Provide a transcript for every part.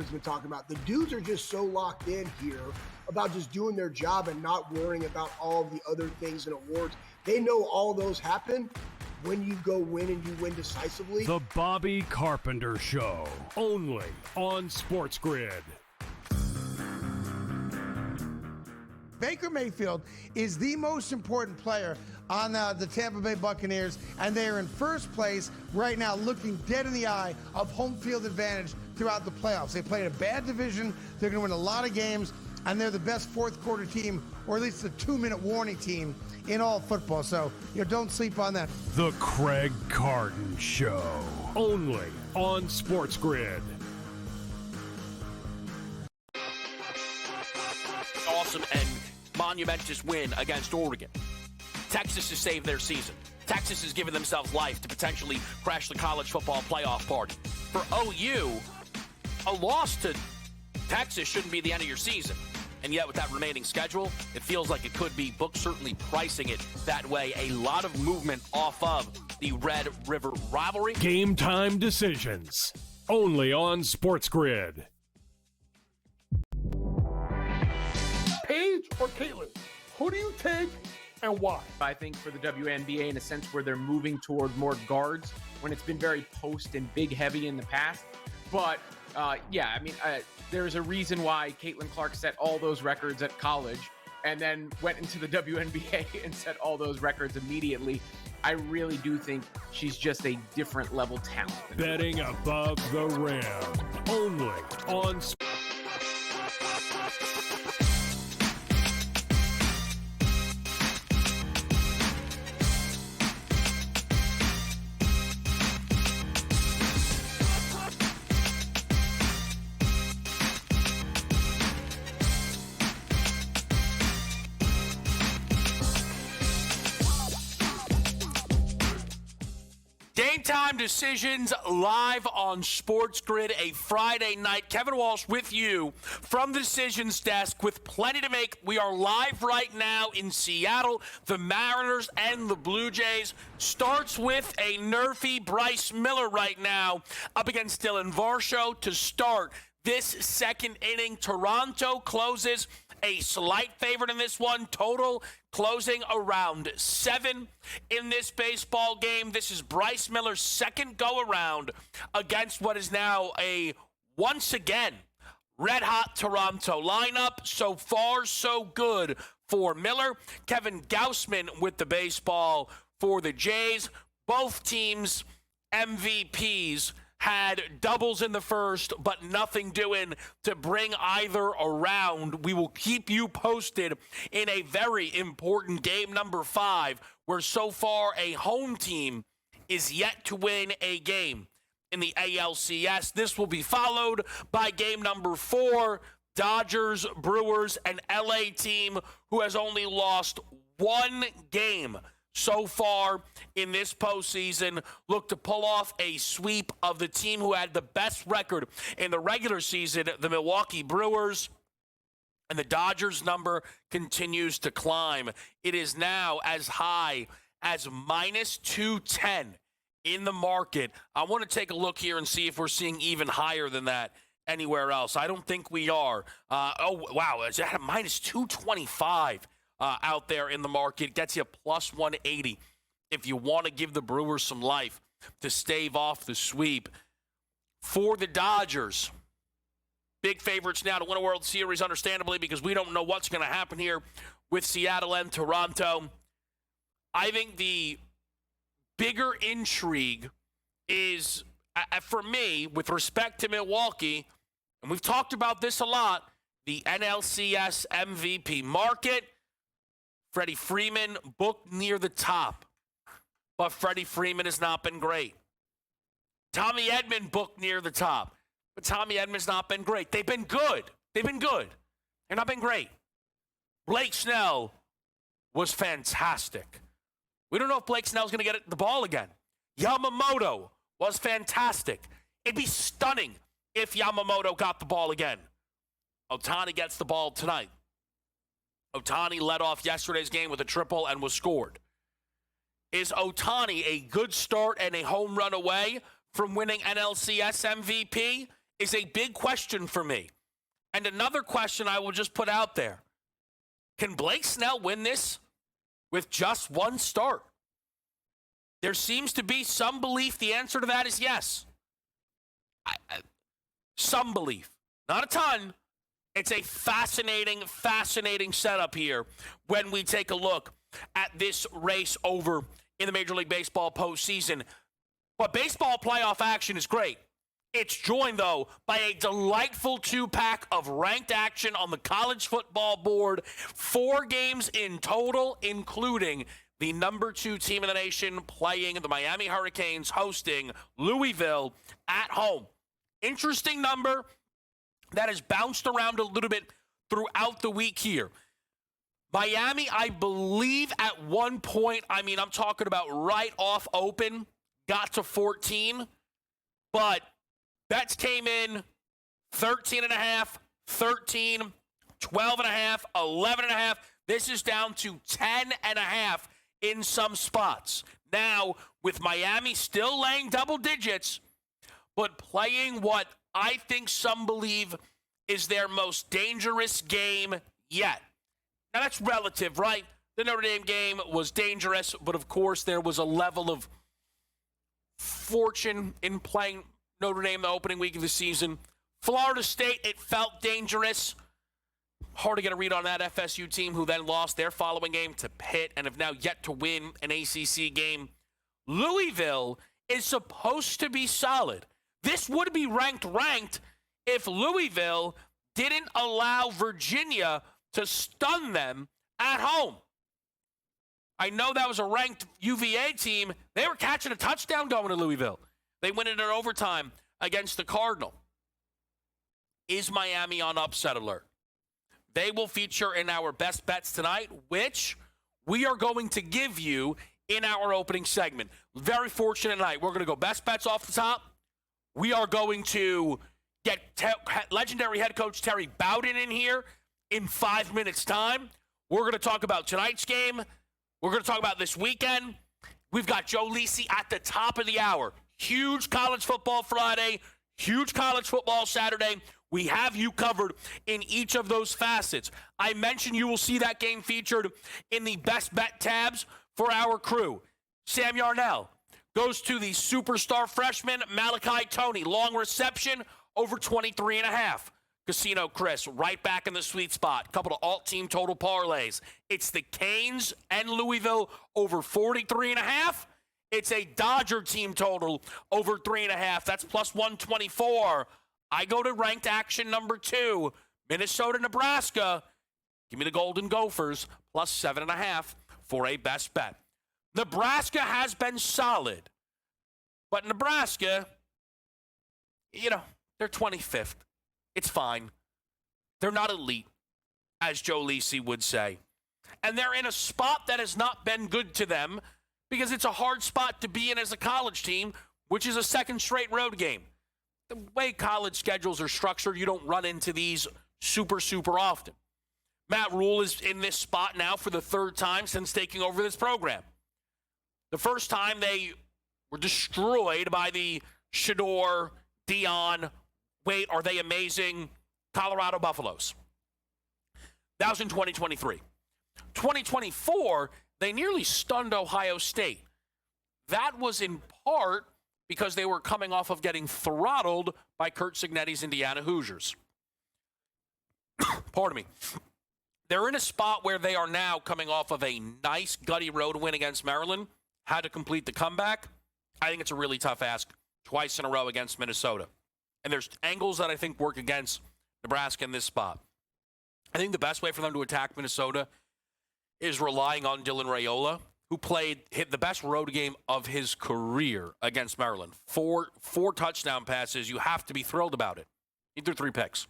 has been talking about. The dudes are just so locked in here about just doing their job and not worrying about all of the other things and awards. They know all those happen when you go win and you win decisively. The Bobby Carpenter Show, only on SportsGrid. Baker Mayfield is the most important player on the Tampa Bay Buccaneers, and they are in first place right now, looking dead in the eye of home field advantage throughout the playoffs. They played a bad division. They're going to win a lot of games, and they're the best fourth quarter team, or at least the 2-minute warning team in all football. So, don't sleep on that. The Craig Carton Show, only on SportsGrid. Awesome and monumentous win against Oregon. Texas has saved their season. Texas has given themselves life to potentially crash the college football playoff party. For OU, a loss to Texas shouldn't be the end of your season. And yet with that remaining schedule, it feels like it could be. Books certainly pricing it that way. A lot of movement off of the Red River rivalry. Game time decisions, only on SportsGrid. Paige or Caitlin? Who do you take and why? I think for the WNBA, in a sense where they're moving toward more guards when it's been very post and big heavy in the past. But there's a reason why Caitlin Clark set all those records at college and then went into the WNBA and set all those records immediately. I really do think she's just a different level talent. Betting above the rim, only on Game time decisions live on SportsGrid, a Friday night. Kevin Walsh with you from the decisions desk with plenty to make. We are live right now in Seattle. The Mariners and the Blue Jays starts with a nerfy Bryce Miller right now up against Dylan Varsho to start this second inning. Toronto closes a slight favorite in this one. Total closing around 7 in this baseball game. This is Bryce Miller's second go-around against what is now a, once again, red-hot Toronto lineup. So far, so good for Miller. Kevin Gausman with the baseball for the Jays. Both teams MVPs had doubles in the first, but nothing doing to bring either around. We will keep you posted in a very important game number 5, where so far a home team is yet to win a game in the ALCS. This will be followed by game number 4, Dodgers, Brewers, an LA team who has only lost 1 game so far in this postseason. Look to pull off a sweep of the team who had the best record in the regular season, the Milwaukee Brewers. And the Dodgers number continues to climb. It is now as high as minus 210 in the market. I want to take a look here and see if we're seeing even higher than that anywhere else. I don't think we are. It's at a minus 225. Out there in the market. Gets you plus 180 if you want to give the Brewers some life to stave off the sweep. For the Dodgers, big favorites now to win a World Series, understandably, because we don't know what's going to happen here with Seattle and Toronto. I think the bigger intrigue is, for me, with respect to Milwaukee, and we've talked about this a lot, the NLCS MVP market. Freddie Freeman booked near the top, but Freddie Freeman has not been great. Tommy Edman booked near the top, but Tommy Edman's not been great. They've been good. They've not been great. Blake Snell was fantastic. We don't know if Blake Snell's going to get the ball again. Yamamoto was fantastic. It'd be stunning if Yamamoto got the ball again. Ohtani gets the ball tonight. Ohtani led off yesterday's game with a triple and was scored. Is Ohtani a good start and a home run away from winning NLCS MVP? is a big question for me. And another question I will just put out there. Can Blake Snell win this with just one start? There seems to be some belief the answer to that is yes. Some belief. Not a ton. It's a fascinating setup here when we take a look at this race over in the Major League Baseball postseason. But baseball playoff action is great. It's joined, though, by a delightful two-pack of ranked action on the college football board. 4 games in total, including the number 2 team in the nation playing the Miami Hurricanes, hosting Louisville at home. Interesting number that has bounced around a little bit throughout the week here. Miami, I believe at one point, I'm talking about right off open, got to 14, but bets came in 13.5, 13, 12.5, 11.5. This is down to 10.5 in some spots. Now, with Miami still laying double digits, but playing what I think some believe is their most dangerous game yet. Now, that's relative, right? The Notre Dame game was dangerous, but of course there was a level of fortune in playing Notre Dame the opening week of the season. Florida State, it felt dangerous. Hard to get a read on that FSU team, who then lost their following game to Pitt and have now yet to win an ACC game. Louisville is supposed to be solid. This would be ranked if Louisville didn't allow Virginia to stun them at home. I know that was a ranked UVA team. They were catching a touchdown going to Louisville. They win it in overtime against the Cardinal. Is Miami on upset alert? They will feature in our best bets tonight, which we are going to give you in our opening segment. Very fortunate night. We're going to go best bets off the top. We are going to get legendary head coach Terry Bowden in here in 5 minutes' time. We're going to talk about tonight's game. We're going to talk about this weekend. We've got Joe Lisi at the top of the hour. Huge college football Friday, huge college football Saturday. We have you covered in each of those facets. I mentioned you will see that game featured in the best bet tabs for our crew. Sam Yarnell goes to the superstar freshman Malachi Toney. Long reception, over 23.5. Casino Chris, right back in the sweet spot. Couple of alt-team total parlays. It's the Canes and Louisville over 43.5. It's a Dodger team total over 3.5. That's plus 124. I go to ranked action number 2, Minnesota, Nebraska. Give me the Golden Gophers plus 7.5 for a best bet. Nebraska has been solid, but Nebraska, they're 25th. It's fine. They're not elite, as Joe Lisi would say. And they're in a spot that has not been good to them because it's a hard spot to be in as a college team, which is a second straight road game. The way college schedules are structured, you don't run into these super often. Matt Rule is in this spot now for the 3rd time since taking over this program. The first time they were destroyed by the Shador, Dion, wait, are they amazing, Colorado Buffaloes. That was in 2023. 2024, they nearly stunned Ohio State. That was in part because they were coming off of getting throttled by Kurt Cignetti's Indiana Hoosiers. Pardon me. They're in a spot where they are now coming off of a nice gutty road win against Maryland, had to complete the comeback. I think it's a really tough ask twice in a row against Minnesota. And there's angles that I think work against Nebraska in this spot. I think the best way for them to attack Minnesota is relying on Dylan Raiola, who hit the best road game of his career against Maryland. Four touchdown passes. You have to be thrilled about it. He threw 3 picks.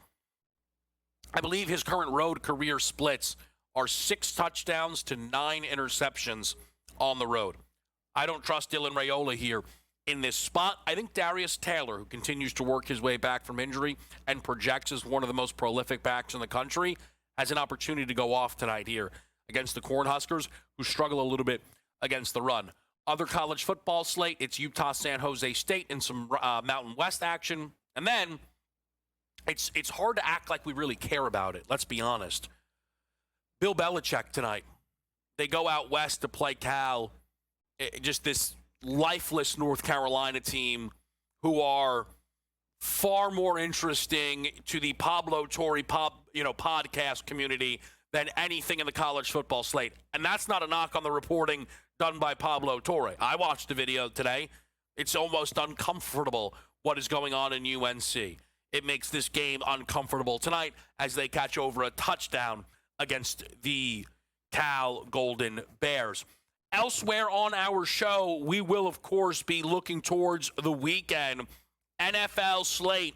I believe his current road career splits are 6 touchdowns to 9 interceptions on the road. I don't trust Dylan Raiola here in this spot. I think Darius Taylor, who continues to work his way back from injury and projects as one of the most prolific backs in the country, has an opportunity to go off tonight here against the Cornhuskers, who struggle a little bit against the run. Other college football slate, it's Utah, San Jose State, and some Mountain West action. And then it's hard to act like we really care about it. Let's be honest. Bill Belichick tonight. They go out west to play Cal. Just this lifeless North Carolina team who are far more interesting to the Pablo Torre podcast community than anything in the college football slate. And that's not a knock on the reporting done by Pablo Torre. I watched the video today. It's almost uncomfortable what is going on in UNC. It makes this game uncomfortable tonight as they catch over a touchdown against the Cal Golden Bears. Elsewhere on our show, we will, of course, be looking towards the weekend. NFL slate.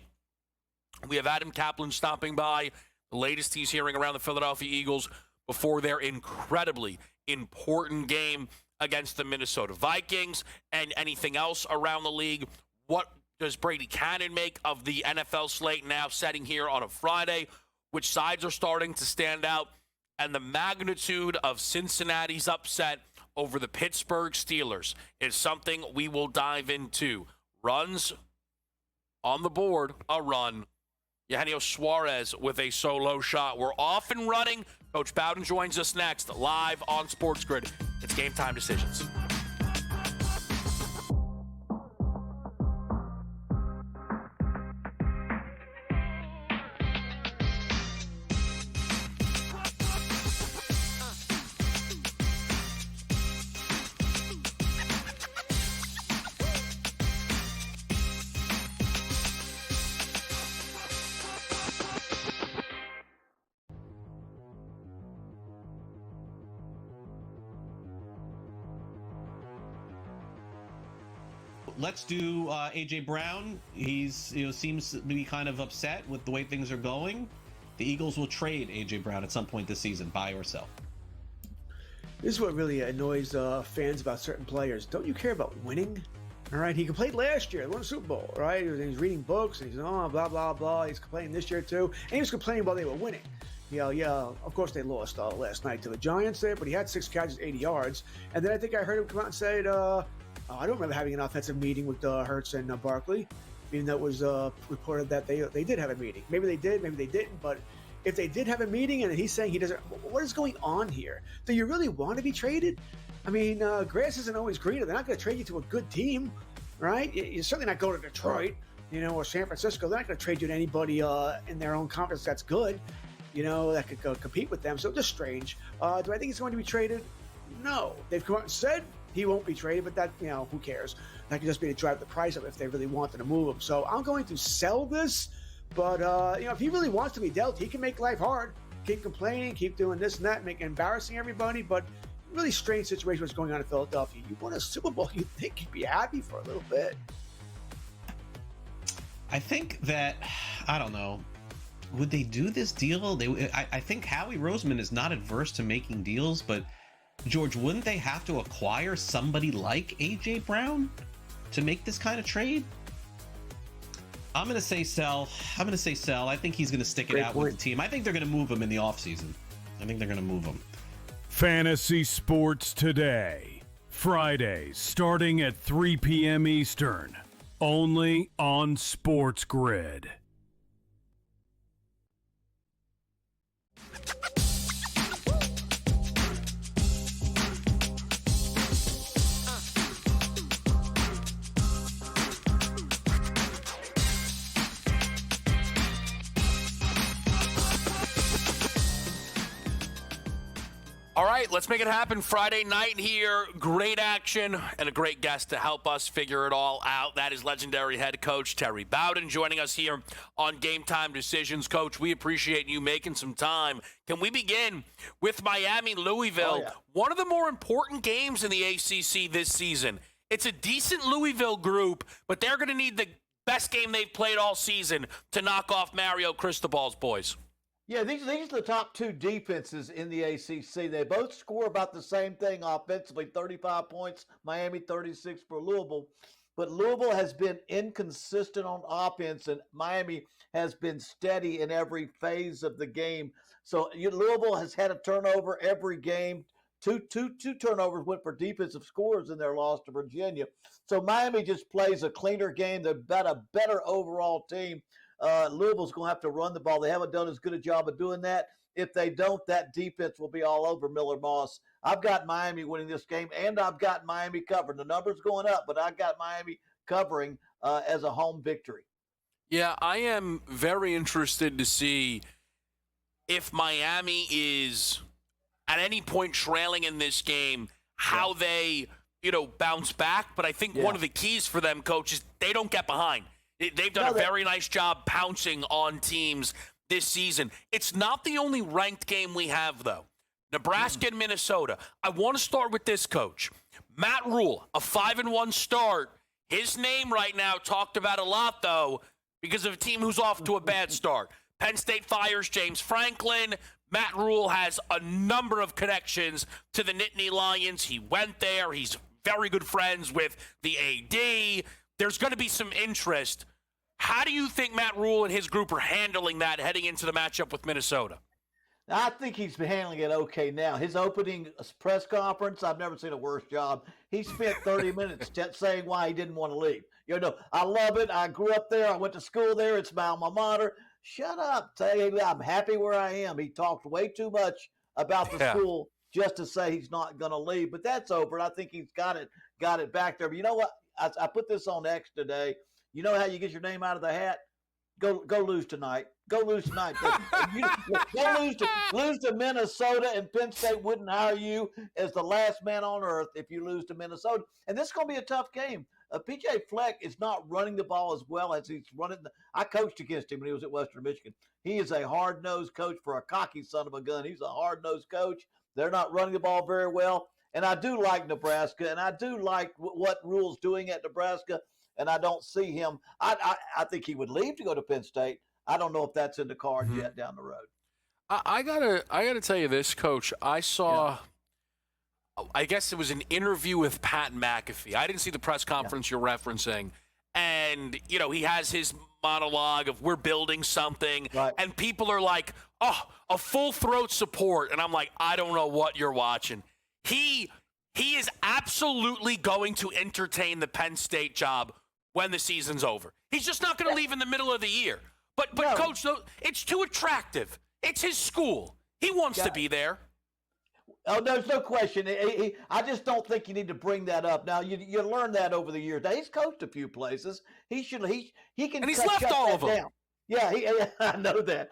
We have Adam Kaplan stopping by. The latest he's hearing around the Philadelphia Eagles before their incredibly important game against the Minnesota Vikings and anything else around the league. What does Brady Cannon make of the NFL slate now setting here on a Friday? Which sides are starting to stand out? And the magnitude of Cincinnati's upset over the Pittsburgh Steelers is something we will dive into. Runs on the board, a run. Eugenio Suarez with a solo shot. We're off and running. Coach Bowden joins us next, live on SportsGrid. It's Game Time Decisions. Let's do A.J. Brown. He's seems to be kind of upset with the way things are going. The Eagles will trade A.J. Brown at some point this season, buy or sell. This is what really annoys fans about certain players. Don't you care about winning? All right, he played last year, won a Super Bowl, right? He was reading books, and he's blah, blah, blah. He's complaining this year, too. And he was complaining while they were winning. Yeah, of course they lost last night to the Giants there, but he had 6 catches, 80 yards. And then I think I heard him come out and say, I don't remember having an offensive meeting with Hurts and Barkley, even though it was reported that they did have a meeting. Maybe they did, maybe they didn't, but if they did have a meeting and he's saying he doesn't, what is going on here? Do you really want to be traded? I mean, grass isn't always greener. They're not going to trade you to a good team, right? You're certainly not going to Detroit, or San Francisco. They're not going to trade you to anybody in their own conference that's good, that could go compete with them. So just strange. Do I think he's going to be traded? No. They've come out and said he won't be traded, but that, who cares? That could just be to drive the price up if they really wanted to move him. So I'm going to sell this, but, if he really wants to be dealt, he can make life hard, keep complaining, keep doing this and that, embarrassing everybody, but really strange situation what's going on in Philadelphia. You won a Super Bowl, you'd think you'd be happy for a little bit. I think that, I don't know, would they do this deal? I think Howie Roseman is not adverse to making deals, but George, wouldn't they have to acquire somebody like A.J. Brown to make this kind of trade? I'm going to say sell. I think he's going to stick it out with the team. I think they're going to move him in the offseason. Fantasy Sports Today. Fridays starting at 3 p.m. Eastern. Only on SportsGrid. All right, let's make it happen. Friday night here. Great action and a great guest to help us figure it all out. That is legendary head coach Terry Bowden joining us here on Game Time Decisions. Coach, we appreciate you making some time. Can we begin with Miami-Louisville? One of the more important games in the ACC this season. It's a decent Louisville group, but they're going to need the best game they've played all season to knock off Mario Cristobal's boys. Yeah, these are the top 2 defenses in the ACC. They both score about the same thing offensively, 35 points, Miami 36 for Louisville. But Louisville has been inconsistent on offense, and Miami has been steady in every phase of the game. So Louisville has had a turnover every game. Two turnovers went for defensive scores in their loss to Virginia. So Miami just plays a cleaner game. They're about a better overall team. Louisville's going to have to run the ball. They haven't done as good a job of doing that. If they don't, that defense will be all over Miller Moss. I've got Miami winning this game, and I've got Miami covering. The number's going up, but I've got Miami covering as a home victory. Yeah, I am very interested to see if Miami is at any point trailing in this game, how they, bounce back. But I think one of the keys for them, Coach, is they don't get behind. They've done a very nice job pouncing on teams this season. It's not the only ranked game we have, though. Nebraska and Minnesota. I want to start with this, Coach. Matt Rule, a 5-1 start. His name right now talked about a lot, though, because of a team who's off to a bad start. Penn State fires James Franklin. Matt Rule has a number of connections to the Nittany Lions. He went there. He's very good friends with the AD. There's going to be some interest. How do you think Matt Rule and his group are handling that heading into the matchup with Minnesota? I think he's handling it okay now. His opening press conference, I've never seen a worse job. He spent 30 minutes saying why he didn't want to leave. I love it. I grew up there. I went to school there. It's my alma mater. Shut up. I'm happy where I am. He talked way too much about the school just to say he's not going to leave. But that's over. And I think he's got it back there. But you know what? I put this on X today. You know how you get your name out of the hat? Go lose tonight. Go lose tonight. Lose to Minnesota, and Penn State wouldn't hire you as the last man on earth if you lose to Minnesota. And this is going to be a tough game. P.J. Fleck is not running the ball as well as he's running. I coached against him when he was at Western Michigan. He is a hard-nosed coach for a cocky son of a gun. He's a hard-nosed coach. They're not running the ball very well. And I do like Nebraska, and I do like what Rule's doing at Nebraska, and I don't see him. I think he would leave to go to Penn State. I don't know if that's in the cards yet down the road. I gotta tell you this, Coach. I saw, I guess it was an interview with Pat McAfee. I didn't see the press conference you're referencing. And, he has his monologue of we're building something. Right. And people are like, oh, a full throat support. And I'm like, I don't know what you're watching. He is absolutely going to entertain the Penn State job when the season's over. He's just not going to leave in the middle of the year. But no. Coach, it's too attractive. It's his school. He wants to be there. Oh, there's no question. I just don't think you need to bring that up. Now, you learn that over the years. Now, he's coached a few places. He can. And he's left all of them. Down. Yeah, I know that.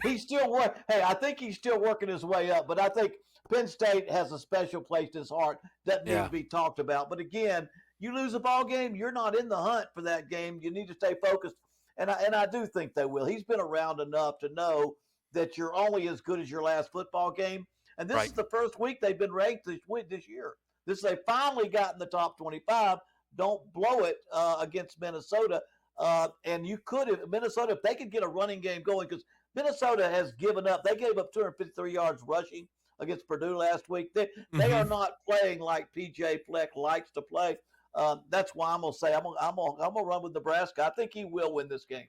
He's still working. Hey, I think he's still working his way up. But I think Penn State has a special place in his heart that needs to be talked about. But again, you lose a ball game, you're not in the hunt for that game. You need to stay focused. And I do think they will. He's been around enough to know that you're only as good as your last football game. And this is the first week they've been ranked this year. They finally got in the top 25. Don't blow it against Minnesota. And you could, if Minnesota, if they could get a running game going, because Minnesota has given up. They gave up 253 yards rushing against Purdue last week. They are not playing like P.J. Fleck likes to play. That's why I'm gonna say I'm gonna run with Nebraska. I think he will win this game.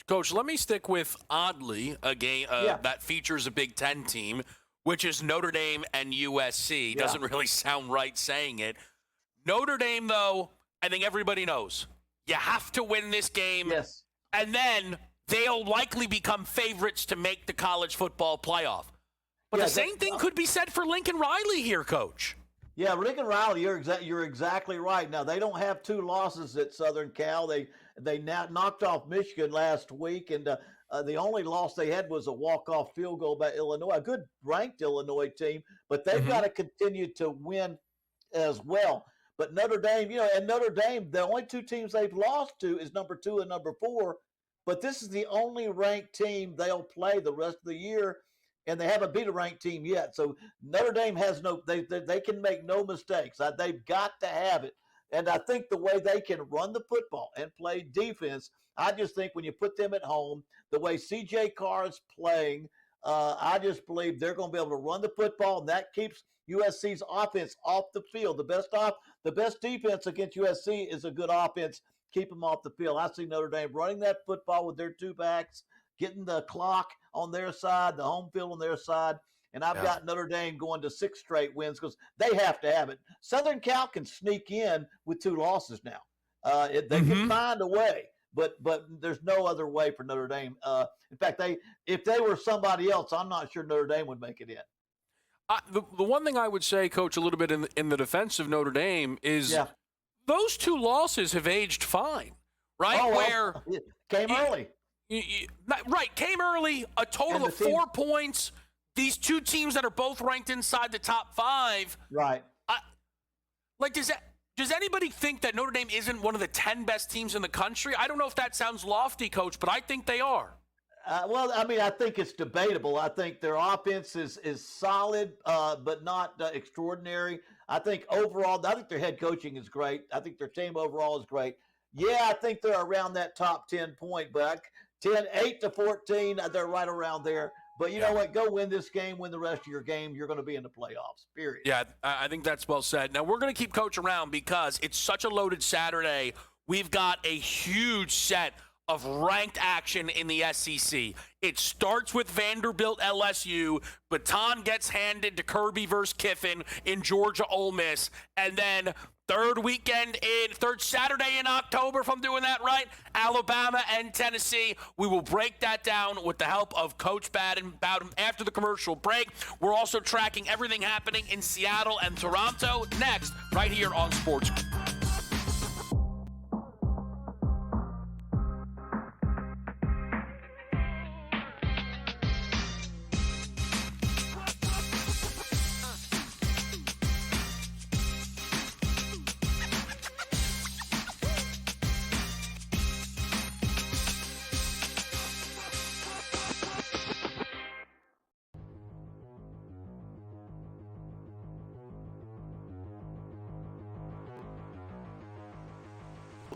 Coach, let me stick with oddly a game that features a Big Ten team, which is Notre Dame and USC. Doesn't really sound right saying it. Notre Dame, though, I think everybody knows you have to win this game, and then they'll likely become favorites to make the college football playoff. But the same thing could be said for Lincoln Riley here, Coach. Yeah, Lincoln Riley, you're exactly right. Now, they don't have two losses at Southern Cal. They now knocked off Michigan last week, and the only loss they had was a walk-off field goal by Illinois, a good ranked Illinois team, but they've got to continue to win as well. But Notre Dame, Notre Dame, the only two teams they've lost to is number 2 and number 4, but this is the only ranked team they'll play the rest of the year. And they haven't beat a ranked team yet. So Notre Dame has they can make no mistakes. They've got to have it. And I think the way they can run the football and play defense, I just think when you put them at home, the way C.J. Carr is playing, I just believe they're going to be able to run the football, and that keeps USC's offense off the field. The best defense against USC is a good offense. Keep them off the field. I see Notre Dame running that football with their two backs, getting the clock on their side, the home field on their side. And I've got Notre Dame going to 6 straight wins because they have to have it. Southern Cal can sneak in with 2 losses now. They can find a way. but there's no other way for Notre Dame. In fact, if they were somebody else, I'm not sure Notre Dame would make it in. The one thing I would say, Coach, a little bit in the defense of Notre Dame is those two losses have aged fine, right? Oh, well, came early. Right, came early, a total of 4 points. These two teams that are both ranked inside the top 5. Right. Does anybody think that Notre Dame isn't one of the 10 best teams in the country? I don't know if that sounds lofty, Coach, but I think they are. Well, I mean, I think it's debatable. I think their offense is solid, but not extraordinary. I think overall, I think their head coaching is great. I think their team overall is great. Yeah, I think they're around that top 10 point, but 8-14, they're right around there. But you know what? Go win this game, win the rest of your game. You're going to be in the playoffs, period. Yeah, I think that's well said. Now, we're going to keep Coach around because it's such a loaded Saturday. We've got a huge set of ranked action in the SEC. It starts with Vanderbilt LSU. Baton gets handed to Kirby versus Kiffin in Georgia Ole Miss. And then third Saturday in October, if I'm doing that right, Alabama and Tennessee. We will break that down with the help of Coach Bowden after the commercial break. We're also tracking everything happening in Seattle and Toronto next, right here on Sports.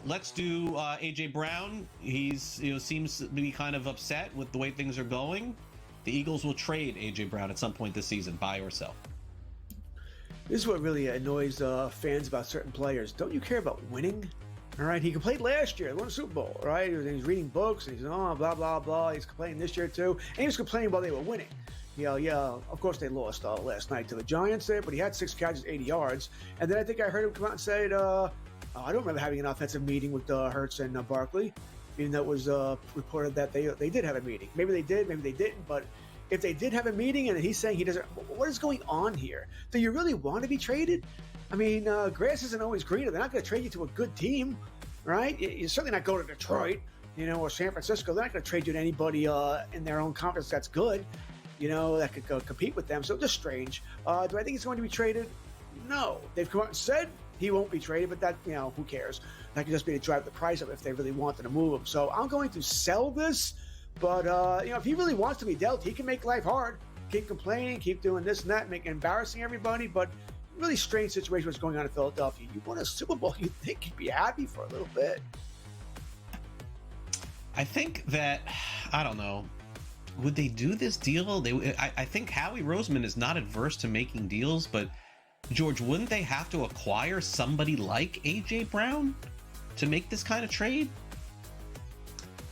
Let's do AJ Brown. He's seems to be kind of upset with the way things are going. The Eagles will trade AJ Brown at some point this season, buy or sell. This is what really annoys fans about certain players. Don't you care about winning? All right, he played last year. He won a Super Bowl, right? He's reading books, and he's blah, blah, blah. He's complaining this year, too. And he was complaining while they were winning. Yeah, of course they lost last night to the Giants there, but he had 6 catches, 80 yards. And then I think I heard him come out and say, I don't remember having an offensive meeting with Hurts and Barkley, even though it was reported that they did have a meeting. Maybe they did, maybe they didn't, but if they did have a meeting and he's saying he doesn't, what is going on here? Do you really want to be traded? I mean, grass isn't always greener. They're not going to trade you to a good team, right? You're certainly not going to Detroit, or San Francisco. They're not going to trade you to anybody in their own conference that's good, that could go compete with them. So just strange. Do I think he's going to be traded? No. They've come out and said he won't be traded, but that, who cares? That could just be to drive the price up if they really wanted to move him. So I'm going to sell this, but, if he really wants to be dealt, he can make life hard, keep complaining, keep doing this and that, embarrassing everybody, but really strange situation what's going on in Philadelphia. You won a Super Bowl, you'd think you'd be happy for a little bit. I think that, I don't know, would they do this deal? I think Howie Roseman is not adverse to making deals, but George, wouldn't they have to acquire somebody like AJ Brown to make this kind of trade?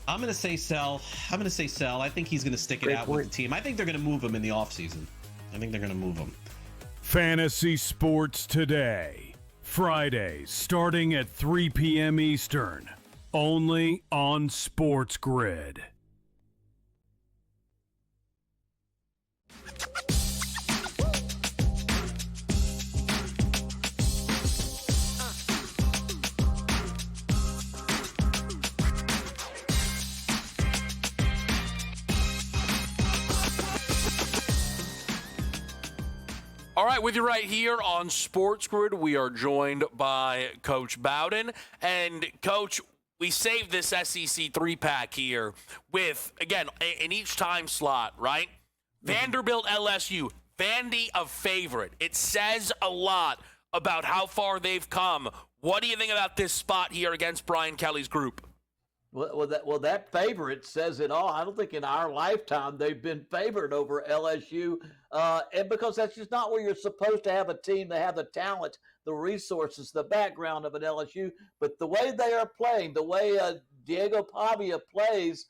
I'm going to say sell. I think he's going to stick it out with the team. I think they're going to move him in the offseason. I think they're going to move him. Fantasy Sports Today. Fridays starting at 3 p.m. Eastern. Only on SportsGrid. All right, with you right here on SportsGrid, we are joined by Coach Bowden. And, Coach, we saved this SEC 3-pack here with, again, in each time slot, right? Vanderbilt, LSU, Vandy a favorite. It says a lot about how far they've come. What do you think about this spot here against Brian Kelly's group? Well, that favorite says it all. I don't think in our lifetime they've been favored over LSU, and because that's just not where you're supposed to have a team. They have the talent, the resources, the background of an LSU. But the way they are playing, the way Diego Pavia plays,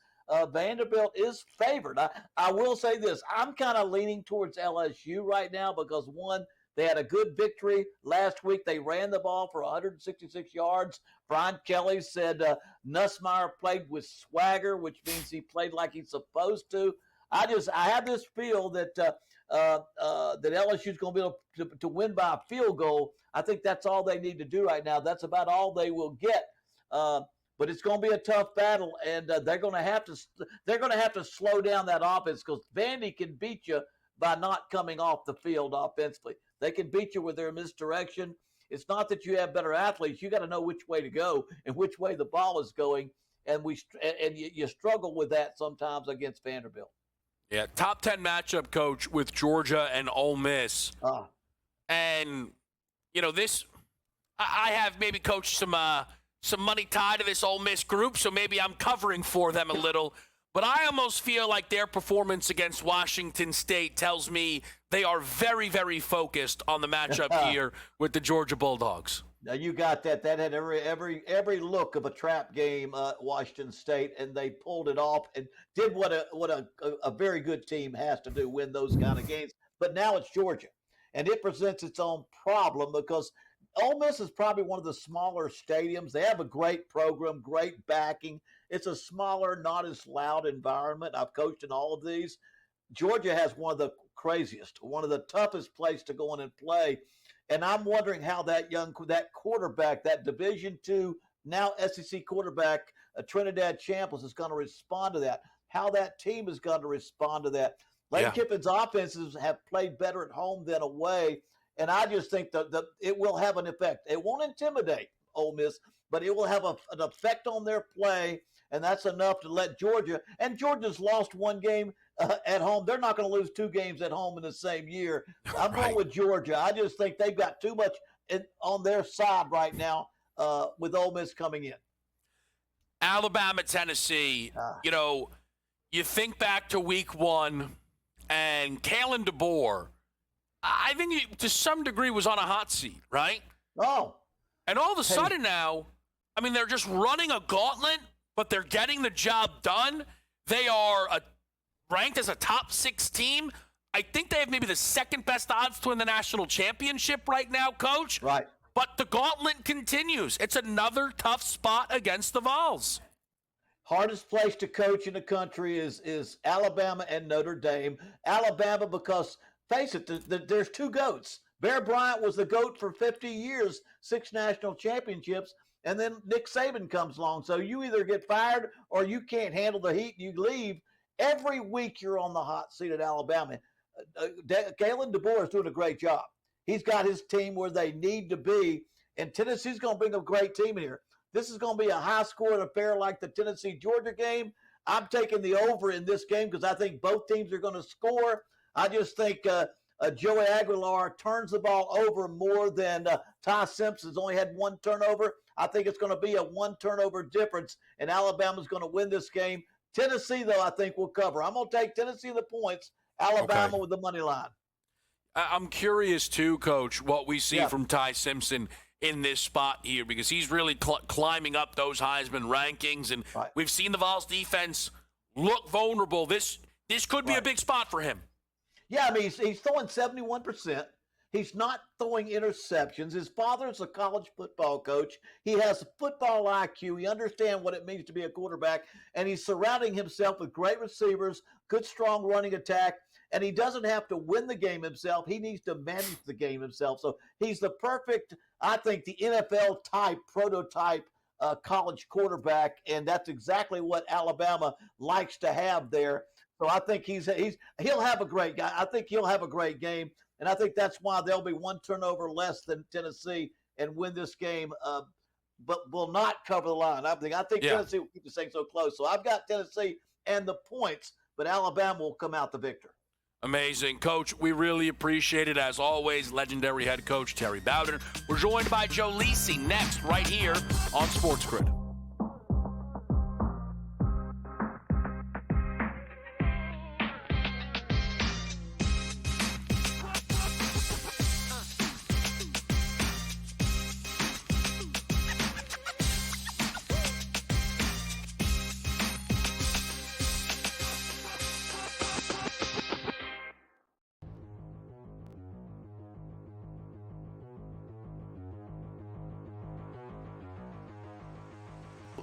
Vanderbilt is favored. I will say this. I'm kind of leaning towards LSU right now because, one, They had a good victory last week. They ran the ball for 166 yards. Brian Kelly said Nussmeier played with swagger, which means he played like he's supposed to. I have this feel that that LSU is going to be able to win by a field goal. I think that's all they need to do right now. That's about all they will get. But it's going to be a tough battle, and they're going to have to slow down that offense because Vandy can beat you by not coming off the field offensively. They can beat you with their misdirection. It's not that you have better athletes. You got to know which way to go and which way the ball is going, and you struggle with that sometimes against Vanderbilt. Yeah, top 10 matchup, Coach, with Georgia and Ole Miss. And, this I have maybe, Coach, some money tied to this Ole Miss group, so maybe I'm covering for them a little. But I almost feel like their performance against Washington State tells me they are very, very focused on the matchup here with the Georgia Bulldogs. Now you got that. That had every look of a trap game, Washington State, and they pulled it off and did what a very good team has to do, win those kind of games. But now it's Georgia, and it presents its own problem because Ole Miss is probably one of the smaller stadiums. They have a great program, great backing. It's a smaller, not as loud environment. I've coached in all of these. Georgia has one of the craziest, one of the toughest places to go in and play. And I'm wondering how that quarterback, that Division II, now SEC quarterback, Trinidad Chambliss, is going to respond to that. How that team is going to respond to that. Lane Kiffin's offenses have played better at home than away. And I just think that it will have an effect. It won't intimidate Ole Miss, but it will have an effect on their play, and that's enough to let Georgia. And Georgia's lost one game at home. They're not going to lose 2 games at home in the same year. I'm going with Georgia. I just think they've got too much on their side right now with Ole Miss coming in. Alabama, Tennessee, you think back to week 1, and Kalen DeBoer, I think he, to some degree, was on a hot seat, right? Oh. And all of a sudden now, they're just running a gauntlet, but they're getting the job done. They are ranked as a top 6 team. I think they have maybe the second best odds to win the national championship right now, Coach. Right. But the gauntlet continues. It's another tough spot against the Vols. Hardest place to coach in the country is Alabama and Notre Dame. Alabama because – face it, there's 2 GOATs. Bear Bryant was the GOAT for 50 years, 6 national championships, and then Nick Saban comes along. So you either get fired or you can't handle the heat and you leave. Every week you're on the hot seat at Alabama. Kalen DeBoer is doing a great job. He's got his team where they need to be, and Tennessee's going to bring a great team in here. This is going to be a high-scoring affair like the Tennessee-Georgia game. I'm taking the over in this game because I think both teams are going to score. I just think Joey Aguilar turns the ball over more than Ty Simpson's only had 1 turnover. I think it's going to be a 1 turnover difference, and Alabama's going to win this game. Tennessee, though, I think will cover. I'm going to take Tennessee in the points, Alabama with the money line. I'm curious, too, Coach, what we see from Ty Simpson in this spot here because he's really climbing up those Heisman rankings, and we've seen the Vols defense look vulnerable. This could be a big spot for him. Yeah, he's throwing 71%. He's not throwing interceptions. His father's a college football coach. He has a football IQ. He understands what it means to be a quarterback, and he's surrounding himself with great receivers, good, strong running attack, and he doesn't have to win the game himself. He needs to manage the game himself. So he's the perfect, I think, the NFL type, prototype college quarterback, and that's exactly what Alabama likes to have there. So I think he'll have a great guy. I think he'll have a great game, and I think that's why there'll be 1 turnover less than Tennessee and win this game, but will not cover the line. I think Tennessee will keep this thing so close. So I've got Tennessee and the points, but Alabama will come out the victor. Amazing. Coach, we really appreciate it. As always, legendary head coach Terry Bowden. We're joined by Joe Lisi next right here on SportsGrid.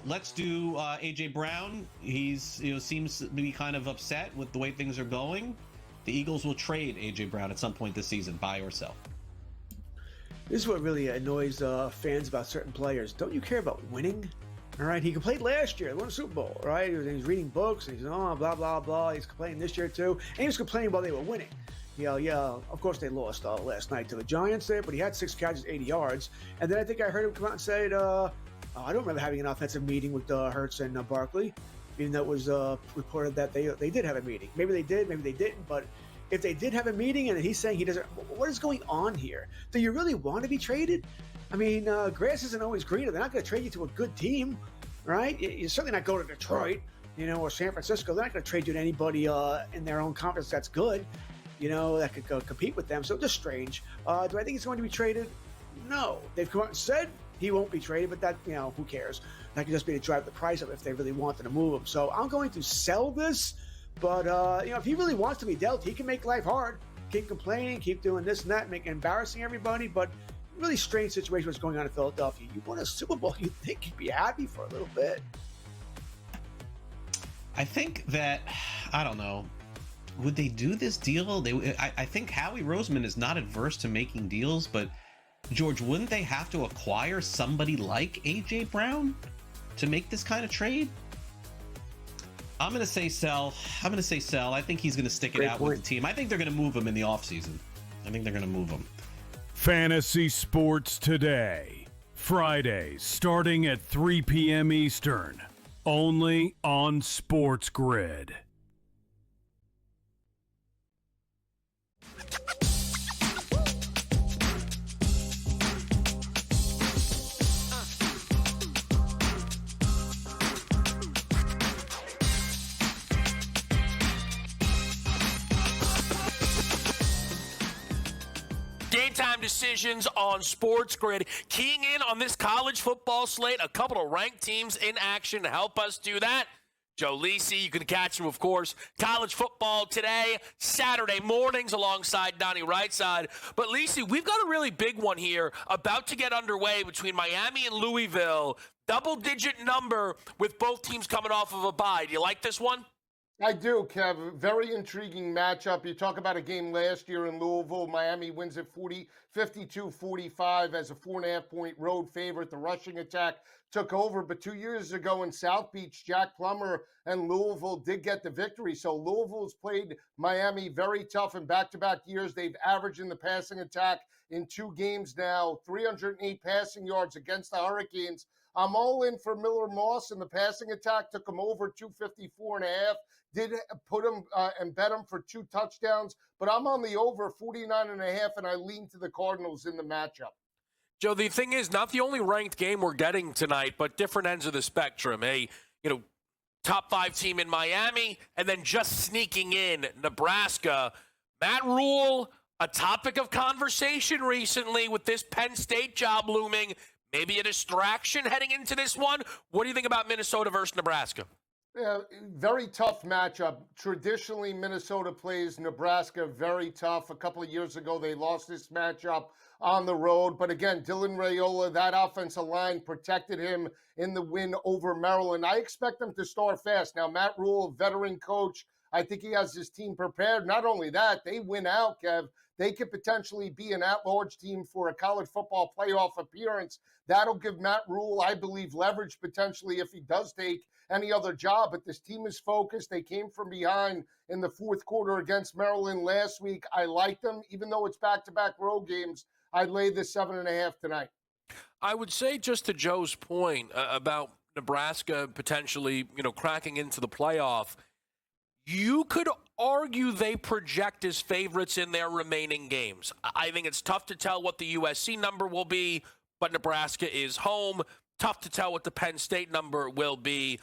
let's do AJ Brown. He's seems to be kind of upset with the way things are going. The Eagles will trade AJ Brown at some point this season, buy or sell. This is what really annoys fans about certain players. Don't you care about winning? All right, he played last year, won a Super Bowl, right? He's reading books, and he's blah, blah, blah. He's complaining this year, too. And he was complaining while they were winning. Yeah, of course they lost last night to the Giants there, but he had 6 catches, 80 yards. And then I think I heard him come out and say, I don't remember having an offensive meeting with Hurts and Barkley, even though it was reported that they did have a meeting. Maybe they did, maybe they didn't, but if they did have a meeting and he's saying he doesn't, what is going on here? Do you really want to be traded? I mean, grass isn't always greener. They're not going to trade you to a good team, right? You're certainly not going to Detroit, or San Francisco. They're not going to trade you to anybody in their own conference that's good, that could go compete with them. So just strange. Do I think he's going to be traded? No. They've come out and said he won't be traded, but that, who cares? That could just be to drive the price up if they really wanted to move him. So I'm going to sell this, but, if he really wants to be dealt, he can make life hard, keep complaining, keep doing this and that, embarrassing everybody, but really strange situation what's going on in Philadelphia. You won a Super Bowl, you'd think you'd be happy for a little bit. I think that, I don't know, would they do this deal? I think Howie Roseman is not adverse to making deals, but George, wouldn't they have to acquire somebody like AJ Brown to make this kind of trade? I'm going to say sell. I think he's going to stick it out with the team. I think they're going to move him in the offseason. I think they're going to move him. Fantasy Sports Today. Fridays starting at 3 p.m. Eastern. Only on SportsGrid. GameTime decisions on SportsGrid. Keying in on this college football slate, a couple of ranked teams in action to help us do that. Joe Lisi, you can catch him, of course, college football today, Saturday mornings alongside Donnie Rightside. But Lisi, we've got a really big one here about to get underway between Miami and Louisville. Double-digit number with both teams coming off of a bye. Do you like this one? I do, Kev. Very intriguing matchup. You talk about a game last year in Louisville. Miami wins it 52-45 as a 4.5-point road favorite. The rushing attack took over. But 2 years ago in South Beach, Jack Plummer and Louisville did get the victory. So Louisville's played Miami very tough in back-to-back years. They've averaged in the passing attack in 2 games now, 308 passing yards against the Hurricanes. I'm all in for Miller Moss in the passing attack. Took him over 254.5. Did put him and bet him for 2 touchdowns. But I'm on the over 49.5, and I lean to the Cardinals in the matchup. Joe, the thing is, not the only ranked game we're getting tonight, but different ends of the spectrum. Top 5 team in Miami, and then just sneaking in Nebraska. Matt Rule, a topic of conversation recently with this Penn State job looming. Maybe a distraction heading into this one. What do you think about Minnesota versus Nebraska? Yeah, very tough matchup. Traditionally, Minnesota plays Nebraska very tough. A couple of years ago, they lost this matchup on the road. But again, Dylan Raiola, that offensive line protected him in the win over Maryland. I expect them to start fast. Now, Matt Rule, veteran coach, I think he has his team prepared. Not only that, they win out, Kev. They could potentially be an at-large team for a college football playoff appearance. That'll give Matt Rule, I believe, leverage potentially if he does take any other job. But this team is focused. They came from behind in the fourth quarter against Maryland last week. I like them. Even though it's back-to-back road games, I'd lay the 7.5 tonight. I would say, just to Joe's point about Nebraska potentially, cracking into the playoff, you could argue they project as favorites in their remaining games. I think it's tough to tell what the USC number will be, but Nebraska is home. Tough to tell what the Penn State number will be,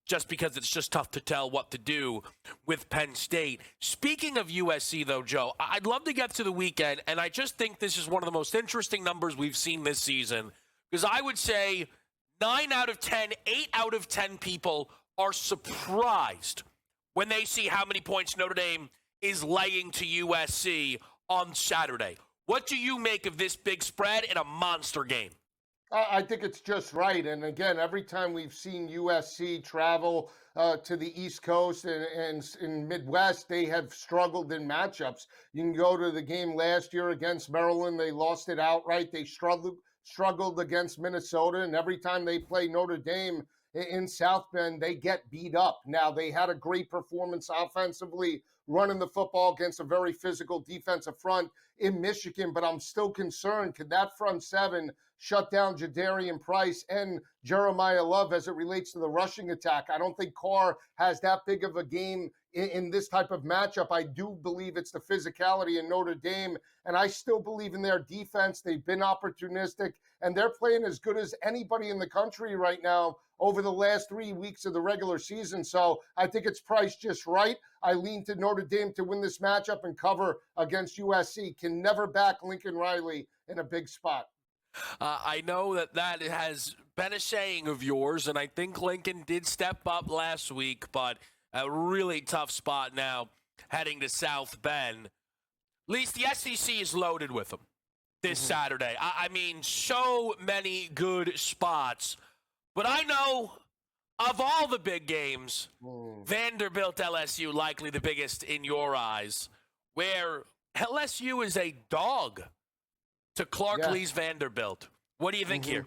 just because it's just tough to tell what to do with Penn State. Speaking of USC, though, Joe, I'd love to get to the weekend, and I just think this is one of the most interesting numbers we've seen this season, because I would say 9 out of 10, 8 out of 10 people are surprised when they see how many points Notre Dame is laying to USC on Saturday. What do you make of this big spread in a monster game? I think it's just right. And again, every time we've seen USC travel to the East Coast and in Midwest, they have struggled in matchups. You can go to the game last year against Maryland; they lost it outright. They struggled against Minnesota, and every time they play Notre Dame in South Bend, they get beat up. Now they had a great performance offensively, running the football against a very physical defensive front in Michigan, but I'm still concerned. Could that front seven shut down Jadarian Price and Jeremiah Love as it relates to the rushing attack? I don't think Carr has that big of a game in this type of matchup. I do believe it's the physicality in Notre Dame, and I still believe in their defense. They've been opportunistic, and they're playing as good as anybody in the country right now over the last 3 weeks of the regular season. So I think it's priced just right. I lean to Notre Dame to win this matchup and cover against USC. Can never back Lincoln Riley in a big spot. I know that has been a saying of yours, and I think Lincoln did step up last week, but a really tough spot now heading to South Bend. At least the SEC is loaded with them this Saturday. I mean, so many good spots. But I know of all the big games, Vanderbilt LSU likely the biggest in your eyes, where LSU is a dog to Clark Lee's Vanderbilt. What do you think here?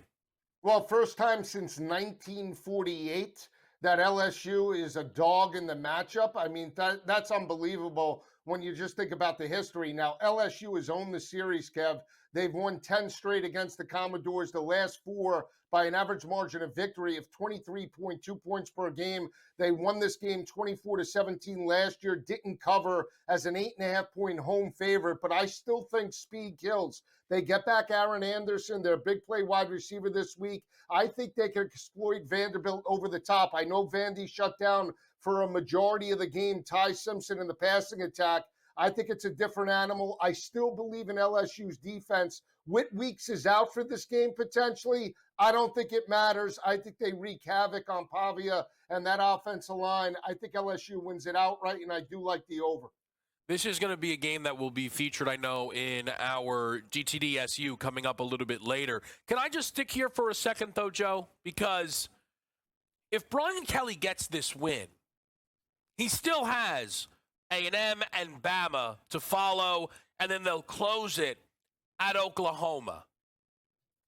Well, first time since 1948 that LSU is a dog in the matchup. I mean, that's unbelievable when you just think about the history. Now, LSU has owned the series, Kev. They've won 10 straight against the Commodores, the last 4 by an average margin of victory of 23.2 points per game. They won this game 24-17 last year, didn't cover as an 8.5-point home favorite, but I still think speed kills. They get back Aaron Anderson, their big play wide receiver this week. I think they can exploit Vanderbilt over the top. I know Vandy shut down for a majority of the game Ty Simpson in the passing attack. I think it's a different animal. I still believe in LSU's defense. Whit Weeks is out for this game potentially. I don't think it matters. I think they wreak havoc on Pavia and that offensive line. I think LSU wins it outright, and I do like the over. This is going to be a game that will be featured, I know, in our GTDSU coming up a little bit later. Can I just stick here for a second, though, Joe? Because if Brian Kelly gets this win, he still has A&M and Bama to follow, and then they'll close it at Oklahoma.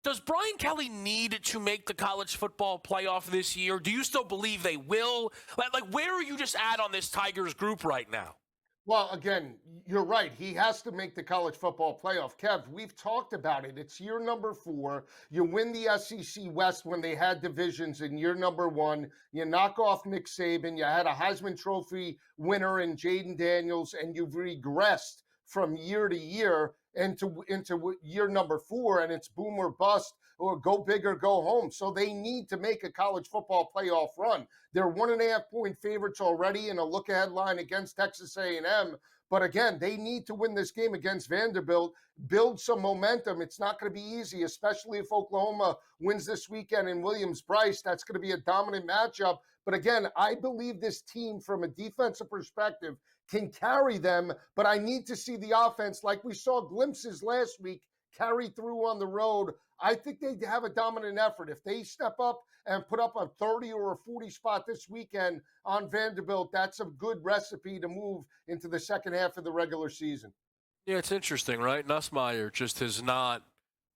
Does Brian Kelly need to make the college football playoff this year? Do you still believe they will? Like where are you just at on this Tigers group right now? Well, again, you're right. He has to make the college football playoff. Kev, we've talked about it. It's year number 4. You win the SEC West when they had divisions in year number 1. You knock off Nick Saban. You had a Heisman Trophy winner in Jaden Daniels, and you've regressed from year to year into year number 4, and it's boom or bust or go big or go home. So they need to make a college football playoff run. They're 1.5-point favorites already in a look-ahead line against Texas A&M. But again, they need to win this game against Vanderbilt, build some momentum. It's not going to be easy, especially if Oklahoma wins this weekend in Williams-Brice. That's going to be a dominant matchup. But again, I believe this team, from a defensive perspective, can carry them. But I need to see the offense, like we saw glimpses last week, carry through on the road. I think they have a dominant effort. If they step up and put up a 30 or a 40 spot this weekend on Vanderbilt, that's a good recipe to move into the second half of the regular season. Yeah, it's interesting, right? Nussmeier just has not,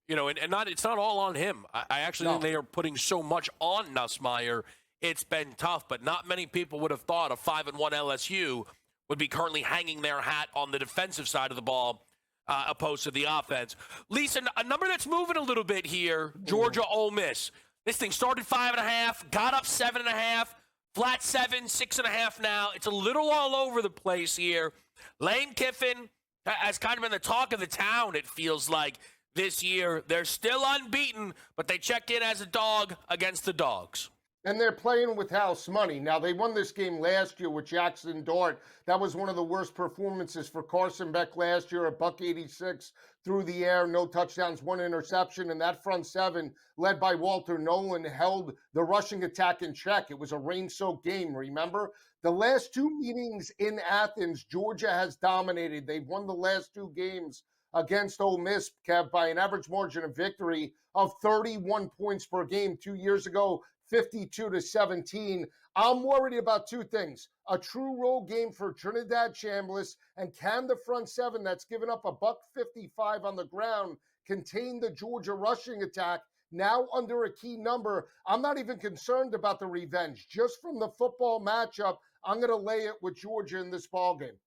and not it's not all on him. I actually think they are putting so much on Nussmeier. It's been tough, but not many people would have thought a 5-1 LSU would be currently hanging their hat on the defensive side of the ball opposed to the offense. Lisa, a number that's moving a little bit here, Georgia Ole Miss. This thing started 5.5, got up 7.5, flat 7, 6.5 now. It's a little all over the place here. Lane Kiffin has kind of been the talk of the town, it feels like, this year. They're still unbeaten, but they check in as a dog against the Dogs. And they're playing with house money. Now, they won this game last year with Jackson Dart. That was one of the worst performances for Carson Beck last year, at $186 through the air, no touchdowns, 1 interception. And that front seven, led by Walter Nolan, held the rushing attack in check. It was a rain-soaked game, remember? The last 2 meetings in Athens, Georgia has dominated. They've won the last 2 games against Ole Miss, Kev, by an average margin of victory of 31 points per game. 2 years ago, 52-17. I'm worried about two things: a true road game for Trinidad Chambliss, and can the front seven that's given up $155 on the ground contain the Georgia rushing attack, now under a key number? I'm not even concerned about the revenge. Just from the football matchup, I'm going to lay it with Georgia in this ballgame.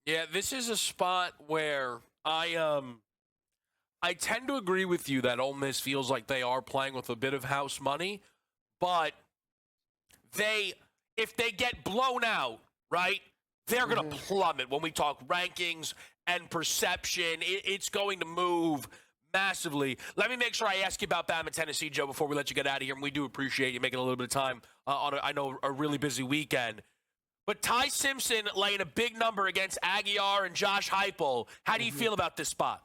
Yeah, this is a spot where I tend to agree with you that Ole Miss feels like they are playing with a bit of house money, but if they get blown out, right, they're going to plummet. When we talk rankings and perception, it's going to move massively. Let me make sure I ask you about Bama, Tennessee, Joe, before we let you get out of here. And we do appreciate you making a little bit of time on, I know, a really busy weekend. But Ty Simpson laying a big number against Aguiar and Josh Heupel. How do you feel about this spot?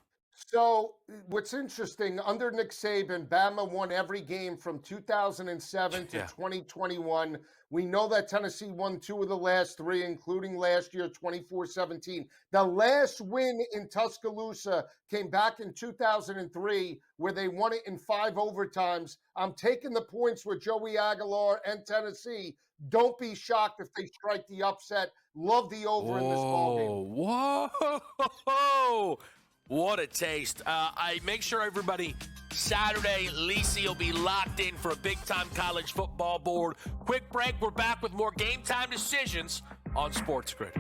So what's interesting, under Nick Saban, Bama won every game from 2007 to 2021. We know that Tennessee won 2 of the last 3, including last year, 24-17. The last win in Tuscaloosa came back in 2003, where they won it in 5 overtimes. I'm taking the points with Joey Aguilar and Tennessee. Don't be shocked if they strike the upset. Love the over in this ballgame. Whoa! What a taste. I make sure everybody, Saturday, Lisi will be locked in for a big-time college football board. Quick break. We're back with more Game Time decisions on SportsGrid.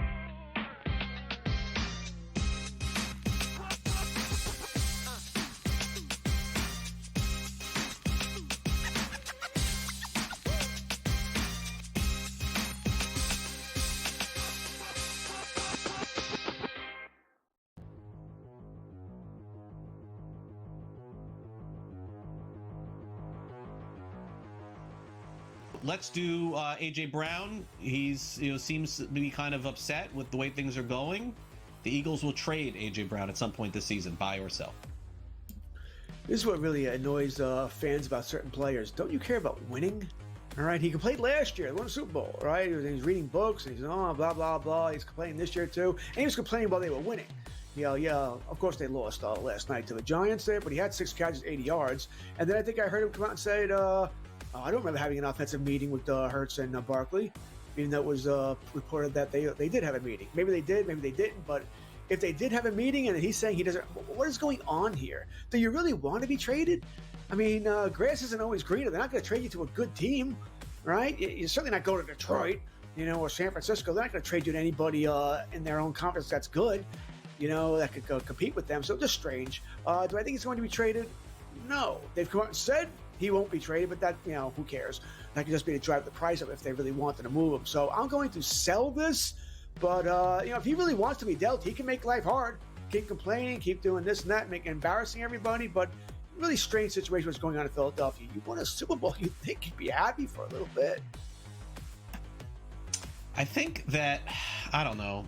Let's do AJ Brown. He's seems to be kind of upset with the way things are going. The Eagles will trade AJ Brown at some point this season, buy or sell. This is what really annoys fans about certain players. Don't you care about winning? All right, he played last year. They won a Super Bowl, right? He's reading books, and he's blah, blah, blah. He's complaining this year, too. And he was complaining while they were winning. Yeah, of course they lost last night to the Giants there, but he had 6 catches, 80 yards. And then I think I heard him come out and say, I don't remember having an offensive meeting with Hurts and Barkley, even though it was reported that they did have a meeting. Maybe they did, maybe they didn't, but if they did have a meeting and he's saying he doesn't, what is going on here? Do you really want to be traded? I mean, grass isn't always greener. They're not going to trade you to a good team, right? You're certainly not going to Detroit, or San Francisco. They're not going to trade you to anybody in their own conference that's good, that could compete with them. So just strange. Do I think he's going to be traded? No. They've come out and said he won't be traded, but that, who cares? That could just be to drive the price up if they really wanted to move him. So I'm going to sell this, but, if he really wants to be dealt, he can make life hard, keep complaining, keep doing this and that, embarrassing everybody, but really strange situation what's going on in Philadelphia. You won a Super Bowl, you'd think you'd be happy for a little bit. I think that, I don't know,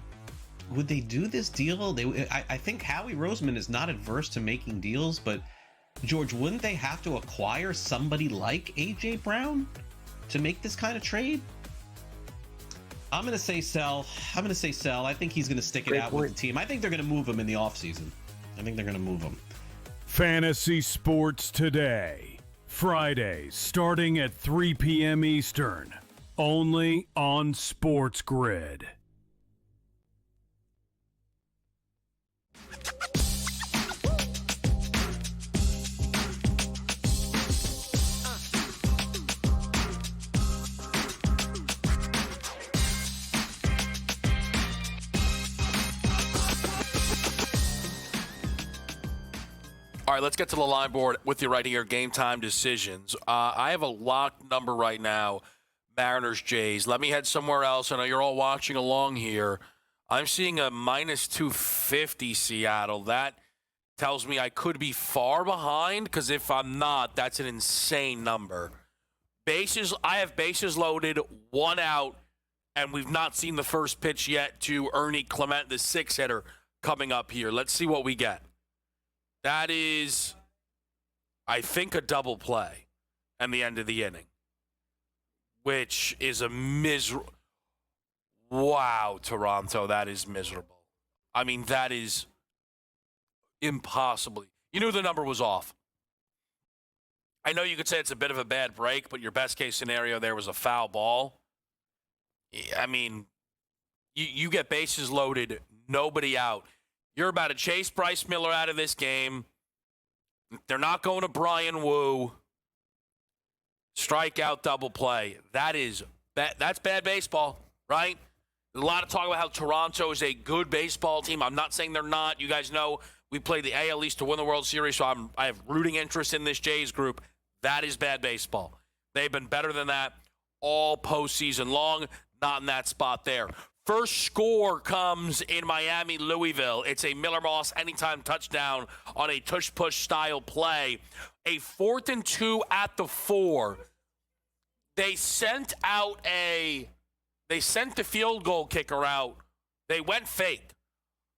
would they do this deal? I think Howie Roseman is not adverse to making deals, but George, wouldn't they have to acquire somebody like AJ Brown to make this kind of trade? I'm going to say sell. I think he's going to stick it out with the team. I think they're going to move him in the offseason. Fantasy Sports Today. Fridays starting at 3 p.m. Eastern. Only on SportsGrid. All right, let's get to the line board with you right here. Game Time decisions. I have a locked number right now, Mariners Jays. Let me head somewhere else. I know you're all watching along here. I'm seeing a minus 250 Seattle. That tells me I could be far behind, because if I'm not, that's an insane number. I have bases loaded, 1 out, and we've not seen the first pitch yet to Ernie Clement, the 6-hitter, coming up here. Let's see what we get. That is, I think, a double play and the end of the inning, which is a miserable. Wow, Toronto, that is miserable. I mean, that is Impossibly. You knew the number was off. I know you could say it's a bit of a bad break, but your best case scenario there was a foul ball. I mean, you get bases loaded, nobody out. You're about to chase Bryce Miller out of this game. They're not going to Brian Wu. Strikeout, double play. That's bad baseball, right? There's a lot of talk about how Toronto is a good baseball team. I'm not saying they're not. You guys know we played the AL East to win the World Series, so I have rooting interest in this Jays group. That is bad baseball. They've been better than that all postseason long. Not in that spot there. First score comes in Miami, Louisville. It's a Miller Moss anytime touchdown on a tush-push style play. A 4th and 2 at the 4. They sent the field goal kicker out. They went fake.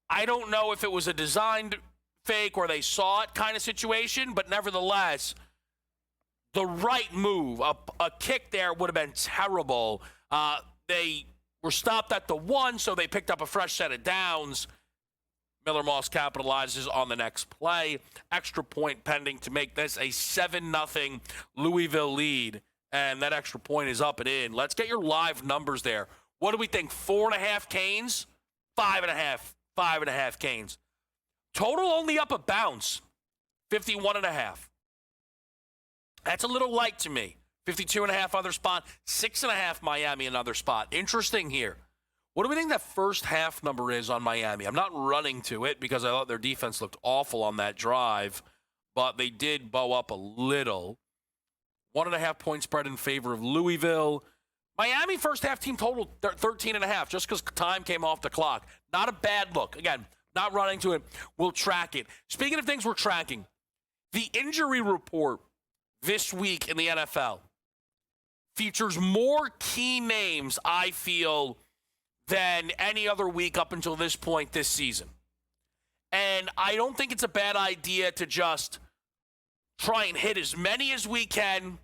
I don't know if it was a designed fake or they saw it kind of situation, but nevertheless, the right move, a kick there would have been terrible. They were stopped at the 1, so they picked up a fresh set of downs. Miller Moss capitalizes on the next play. Extra point pending to make this a 7-0 Louisville lead. And that extra point is up and in. Let's get your live numbers there. What do we think? 4.5 Canes? 5.5. 5.5 Canes. Total only up a bounce. 51.5. That's a little light to me. 52.5 other spot. 6.5 Miami another spot. Interesting here. What do we think that first half number is on Miami? I'm not running to it because I thought their defense looked awful on that drive, but they did bow up a little. 1.5 point spread in favor of Louisville. Miami first half team total 13.5 just because time came off the clock. Not a bad look. Again, not running to it. We'll track it. Speaking of things we're tracking, the injury report this week in the NFL features more key names, I feel, than any other week up until this point this season. And I don't think it's a bad idea to just try and hit as many as we can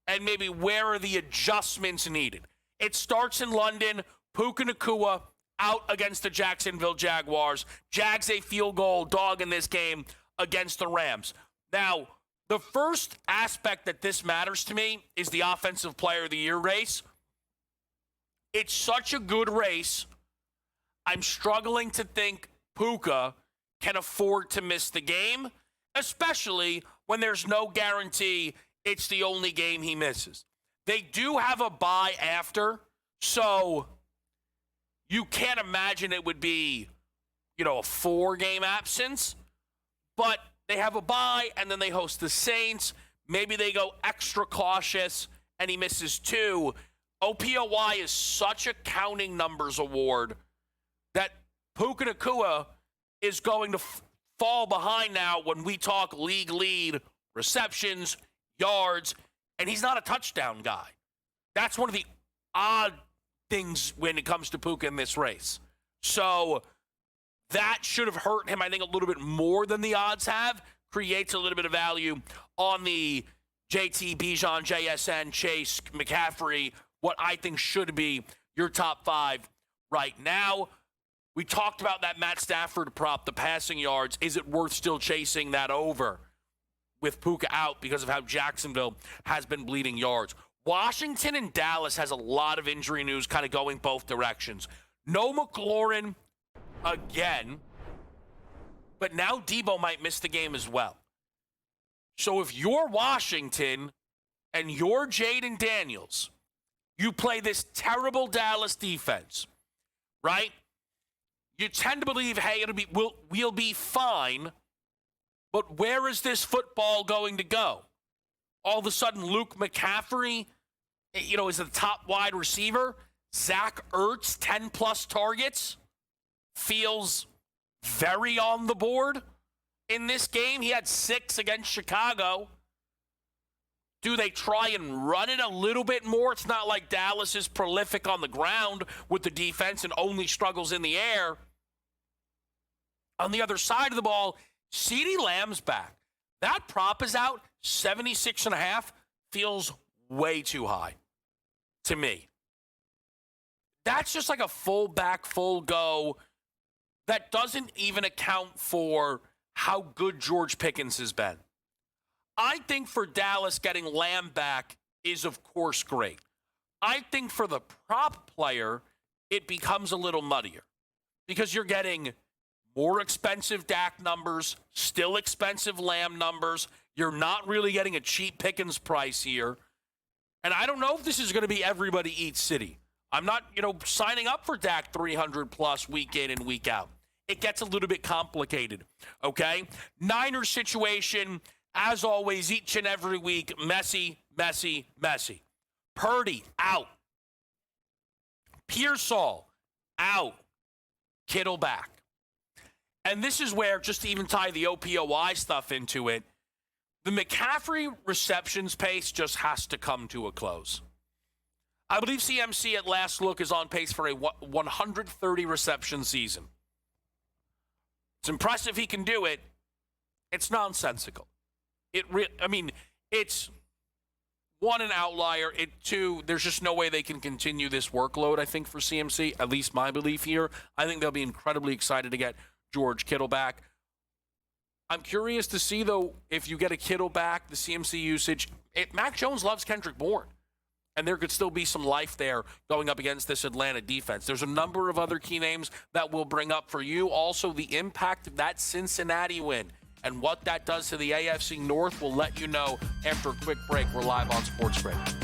and maybe where are the adjustments needed. It starts in London. Puka Nacua out against the Jacksonville Jaguars. Jags a field goal dog in this game against the Rams. Now, the first aspect that this matters to me is the Offensive Player of the Year race. It's such a good race. I'm struggling to think Puka can afford to miss the game, especially when there's no guarantee it's the only game he misses. They do have a bye after, so you can't imagine it would be, a 4-game absence, but they have a bye, and then they host the Saints. Maybe they go extra cautious, and he misses 2. OPOY is such a counting numbers award that Puka Nacua is going to fall behind now when we talk league lead, receptions, yards, and he's not a touchdown guy. That's one of the odd things when it comes to Puka in this race. So that should have hurt him, I think, a little bit more than the odds have. Creates a little bit of value on the JT, Bijan, JSN, Chase, McCaffrey, what I think should be your top 5 right now. We talked about that Matt Stafford prop, the passing yards. Is it worth still chasing that over with Puka out because of how Jacksonville has been bleeding yards? Washington and Dallas has a lot of injury news kind of going both directions. No McLaurin again, but now Debo might miss the game as well. So if you're Washington and you're Jaden Daniels, you play this terrible Dallas defense, right? You tend to believe, hey, we'll be fine, but where is this football going to go? All of a sudden, Luke McCaffrey, is the top wide receiver. Zach Ertz, 10-plus targets, feels very on the board in this game. He had 6 against Chicago. Do they try and run it a little bit more? It's not like Dallas is prolific on the ground with the defense and only struggles in the air. On the other side of the ball, CeeDee Lamb's back. That prop is out. 76.5 feels way too high to me. That's just like a full back, full go. That doesn't even account for how good George Pickens has been. I think for Dallas, getting Lamb back is, of course, great. I think for the prop player, it becomes a little muddier because you're getting more expensive Dak numbers, still expensive Lamb numbers. You're not really getting a cheap Pickens price here. And I don't know if this is going to be everybody eats city. I'm not, signing up for Dak 300 plus week in and week out. It gets a little bit complicated, okay? Niners situation, as always, each and every week, messy. Purdy, out. Pearsall, out. Kittle back. And this is where, just to even tie the OPOI stuff into it, the McCaffrey receptions pace just has to come to a close. I believe CMC at last look is on pace for a 130 reception season. It's impressive he can do it. It's nonsensical. It's one, an outlier. Two, there's just no way they can continue this workload, I think, for CMC, at least my belief here. I think they'll be incredibly excited to get George Kittle back. I'm curious to see, though, if you get a Kittle back, the CMC usage. Mac Jones loves Kendrick Bourne, and there could still be some life there going up against this Atlanta defense. There's a number of other key names that we'll bring up for you. Also, the impact of that Cincinnati win and what that does to the AFC North, we'll let you know after a quick break. We're live on SportsGrid.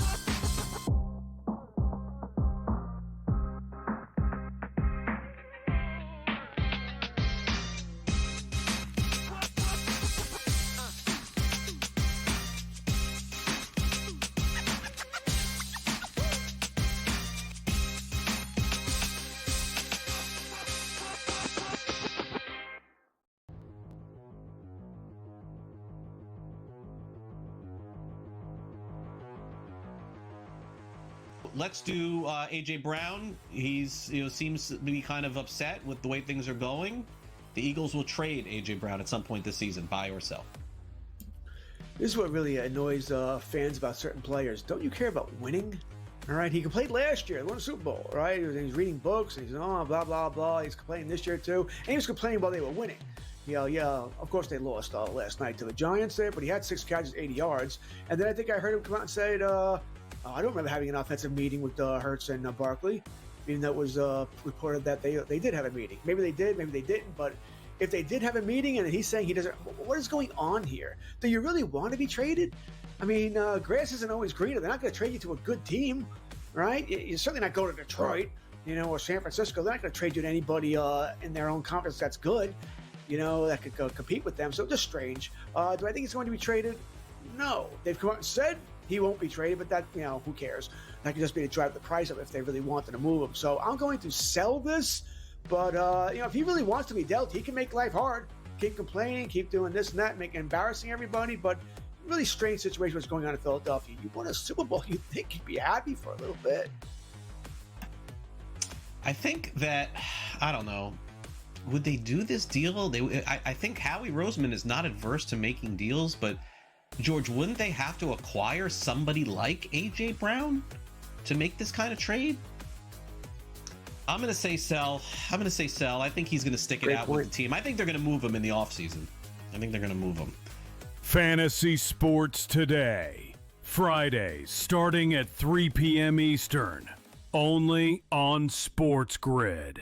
Let's do AJ Brown. He's seems to be kind of upset with the way things are going. The Eagles will trade AJ Brown at some point this season, buy or sell. This is what really annoys fans about certain players. Don't you care about winning? All right, he played last year, won a Super Bowl, right? He's reading books, and he's blah blah blah. He's complaining this year too, and he was complaining while they were winning. Yeah, of course they lost last night to the Giants there, but he had 6 catches, 80 yards, and then I think I heard him come out and say, I don't remember having an offensive meeting with Hurts and Barkley. Meaning that was reported that they did have a meeting. Maybe they did, maybe they didn't. But if they did have a meeting and he's saying he doesn't, what is going on here? Do you really want to be traded? I mean, grass isn't always greener. They're not going to trade you to a good team, right? You're certainly not going to Detroit, or San Francisco. They're not going to trade you to anybody in their own conference that's good, that could go compete with them. So just strange. Do I think he's going to be traded? No. They've come out and said he won't be traded, but that, who cares? That could just be to drive the price up if they really wanted to move him. So I'm going to sell this, but, if he really wants to be dealt, he can make life hard, keep complaining, keep doing this and that, embarrassing everybody, but really strange situation what's going on in Philadelphia. You won a Super Bowl, you'd think you'd be happy for a little bit. I think that, I don't know, would they do this deal? I think Howie Roseman is not adverse to making deals, but George, wouldn't they have to acquire somebody like AJ Brown to make this kind of trade? I'm going to say sell. I think he's going to stick it out with the team. I think they're going to move him in the offseason. Fantasy Sports Today. Fridays starting at 3 p.m. Eastern. Only on SportsGrid.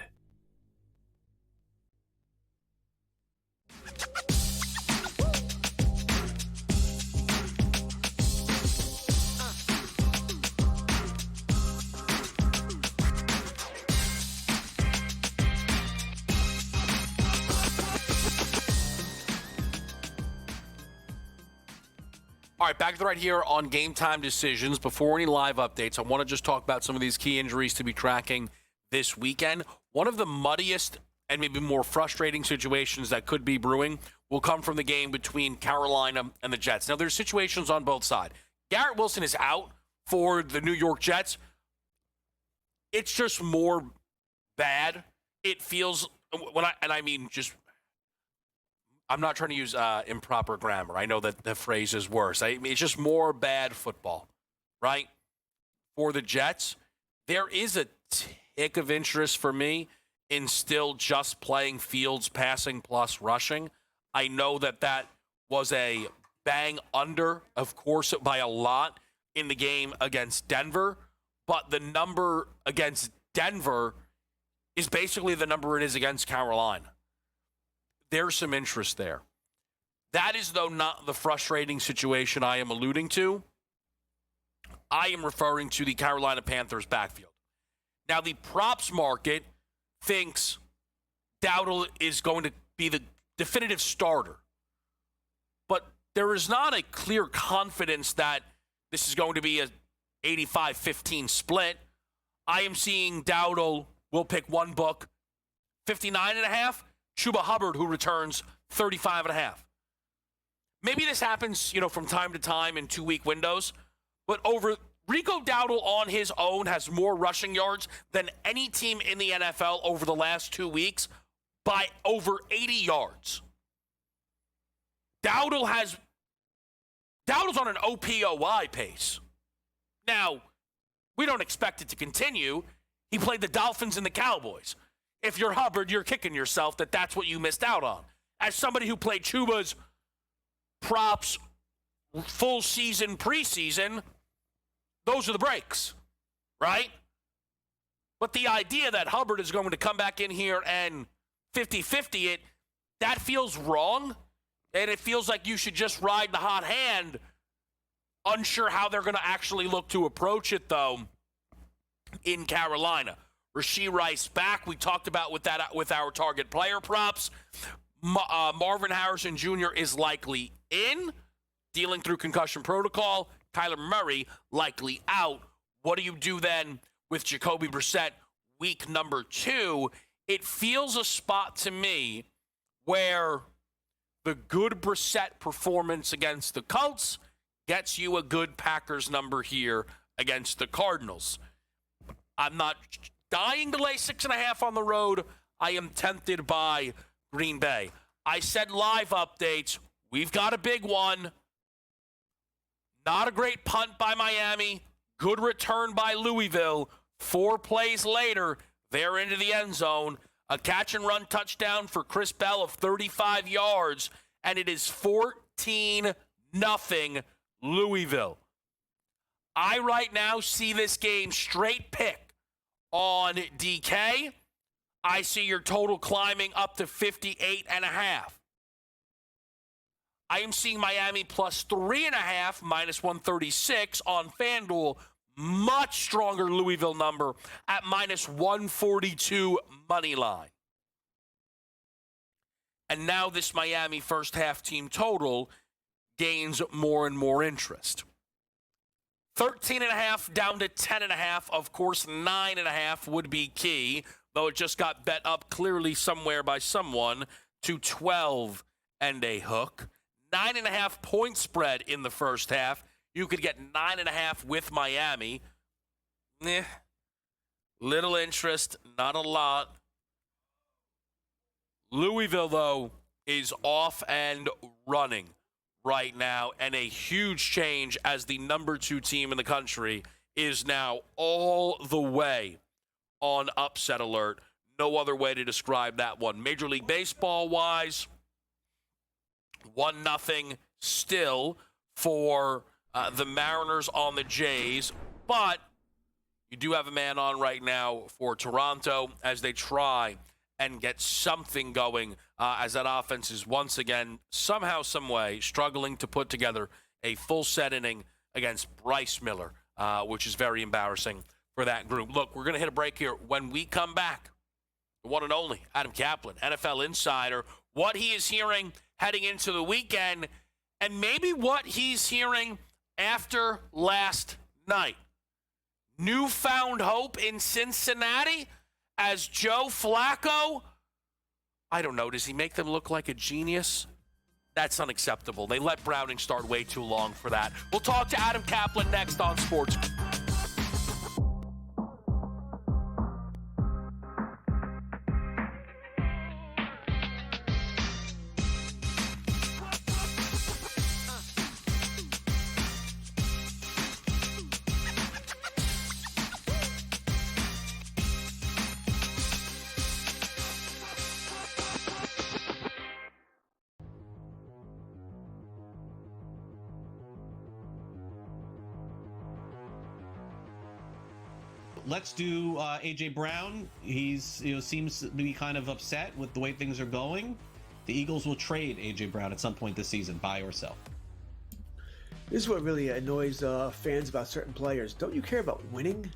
All right, back to right here on Game Time Decisions. Before any live updates, I want to just talk about some of these key injuries to be tracking this weekend. One of the muddiest and maybe more frustrating situations that could be brewing will come from the game between Carolina and the Jets. Now, there's situations on both sides. Garrett Wilson is out for the New York Jets. It's just more bad. It feels, I'm not trying to use improper grammar. I know that the phrase is worse. It's just more bad football, right? For the Jets, there is a tick of interest for me in still just playing Fields passing plus rushing. I know that was a bang under, of course, by a lot in the game against Denver, but the number against Denver is basically the number it is against Carolina. There's some interest there. That is, though, not the frustrating situation I am alluding to. I am referring to the Carolina Panthers backfield. Now, the props market thinks Dowdle is going to be the definitive starter. But there is not a clear confidence that this is going to be a 85-15 split. I am seeing Dowdle will pick one book, 59.5. Chuba Hubbard, who returns 35.5. Maybe this happens, from time to time in 2-week windows, but Rico Dowdle on his own has more rushing yards than any team in the NFL over the last 2 weeks by over 80 yards. Dowdle's on an OPOY pace. Now, we don't expect it to continue. He played the Dolphins and the Cowboys. If you're Hubbard, you're kicking yourself that's what you missed out on. As somebody who played Chuba's props full season, preseason, those are the breaks, right? But the idea that Hubbard is going to come back in here and 50-50 it, that feels wrong. And it feels like you should just ride the hot hand. Unsure how they're going to actually look to approach it, though, in Carolina. Rashee Rice back. We talked about with our target player props. Marvin Harrison Jr. is likely in, dealing through concussion protocol. Kyler Murray likely out. What do you do then with Jacoby Brissett week number 2? It feels a spot to me where the good Brissett performance against the Colts gets you a good Packers number here against the Cardinals. I'm not dying to lay 6.5 on the road. I am tempted by Green Bay. I said live updates. We've got a big one. Not a great punt by Miami. Good return by Louisville. 4 plays later, they're into the end zone. A catch-and-run touchdown for Chris Bell of 35 yards, and it is 14-0 Louisville. I right now see this game straight pick on DK. I see your total climbing up to 58.5. I am seeing Miami plus 3.5, minus 136 on FanDuel. Much stronger Louisville number at minus 142 money line. And now this Miami first half team total gains more and more interest. 13.5 down to 10.5. Of course, 9.5 would be key, though it just got bet up clearly somewhere by someone to 12 and a hook. 9.5 point spread in the first half. You could get 9.5 with Miami. Little interest, not a lot. Louisville, though, is off and running right now, and a huge change as the number 2 team in the country is now all the way on upset alert. No other way to describe that one. Major League Baseball-wise, 1-0 still for the Mariners on the Jays, but you do have a man on right now for Toronto as they try and get something going as that offense is once again, somehow, some way, struggling to put together a full set inning against Bryce Miller, which is very embarrassing for that group. Look, we're going to hit a break here. When we come back, the one and only Adam Kaplan, NFL Insider, what he is hearing heading into the weekend, and maybe what he's hearing after last night. Newfound hope in Cincinnati as Joe Flacco, I don't know, does he make them look like a genius? That's unacceptable. They let Browning start way too long for that. We'll talk to Adam Kaplan next on Sports. let's do AJ Brown. He's seems to be kind of upset with the way things are going. The Eagles will trade AJ Brown at some point this season, buy or sell. This is what really annoys fans about certain players. Don't you care about winning?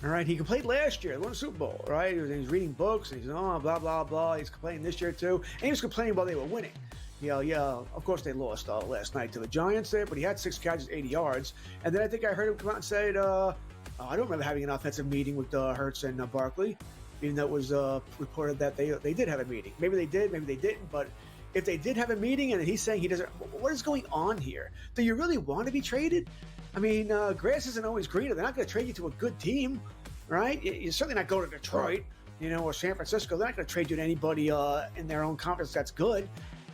All right, he played last year, won a Super Bowl, right? He's reading books, and he's blah, blah, blah. He's complaining this year, too. And he was complaining while they were winning. Yeah, of course they lost last night to the Giants there, but he had 6 catches, 80 yards. And then I think I heard him come out and say, I don't remember having an offensive meeting with Hurts and Barkley, even though it was reported that they did have a meeting. Maybe they did, maybe they didn't, but if they did have a meeting and he's saying he doesn't, what is going on here? Do you really want to be traded? I mean, grass isn't always greener. They're not going to trade you to a good team, right? You're certainly not going to Detroit, or San Francisco. They're not going to trade you to anybody in their own conference that's good,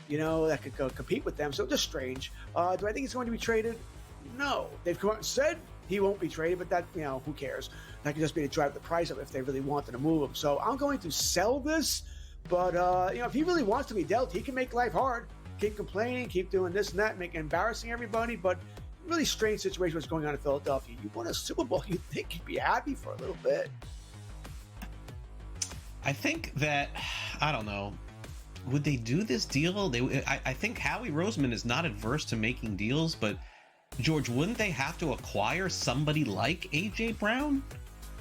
that could go compete with them. So just strange. Do I think he's going to be traded? No. They've come out and said he won't be traded, but that, who cares? That could just be to drive the price up if they really wanted to move him. So I'm going to sell this, but, if he really wants to be dealt, he can make life hard, keep complaining, keep doing this and that, embarrassing everybody, but really strange situation what's going on in Philadelphia. You won a Super Bowl, you'd think you'd be happy for a little bit. I think that, I don't know, would they do this deal? I think Howie Roseman is not adverse to making deals, but George, wouldn't they have to acquire somebody like AJ Brown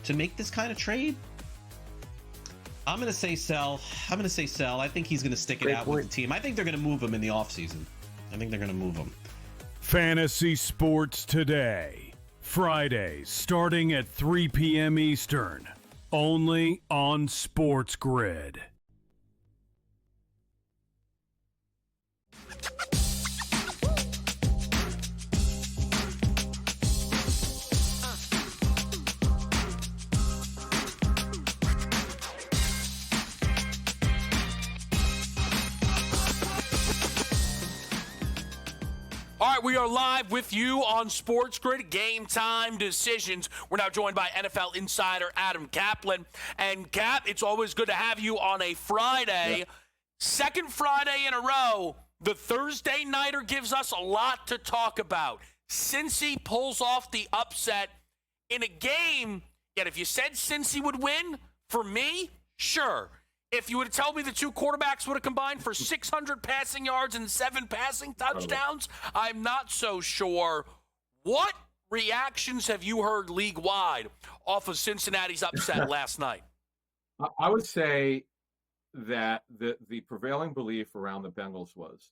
to make this kind of trade? I'm going to say sell. I think he's going to stick it out with the team. I think they're going to move him in the offseason. I think they're going to move him. Fantasy Sports Today, Fridays starting at 3 p.m. Eastern, only on SportsGrid. All right, we are live with you on SportsGrid, Game Time Decisions. We're now joined by NFL insider Adam Kaplan. And Cap, it's always good to have you on a Friday. Yep. Second Friday in a row, the Thursday nighter gives us a lot to talk about. Cincy pulls off the upset in a game that if you said Cincy would win, for me, sure. If you would tell me the two quarterbacks would have combined for 600 passing yards and 7 passing touchdowns, I'm not so sure. What reactions have you heard league-wide off of Cincinnati's upset last night? I would say that the prevailing belief around the Bengals was,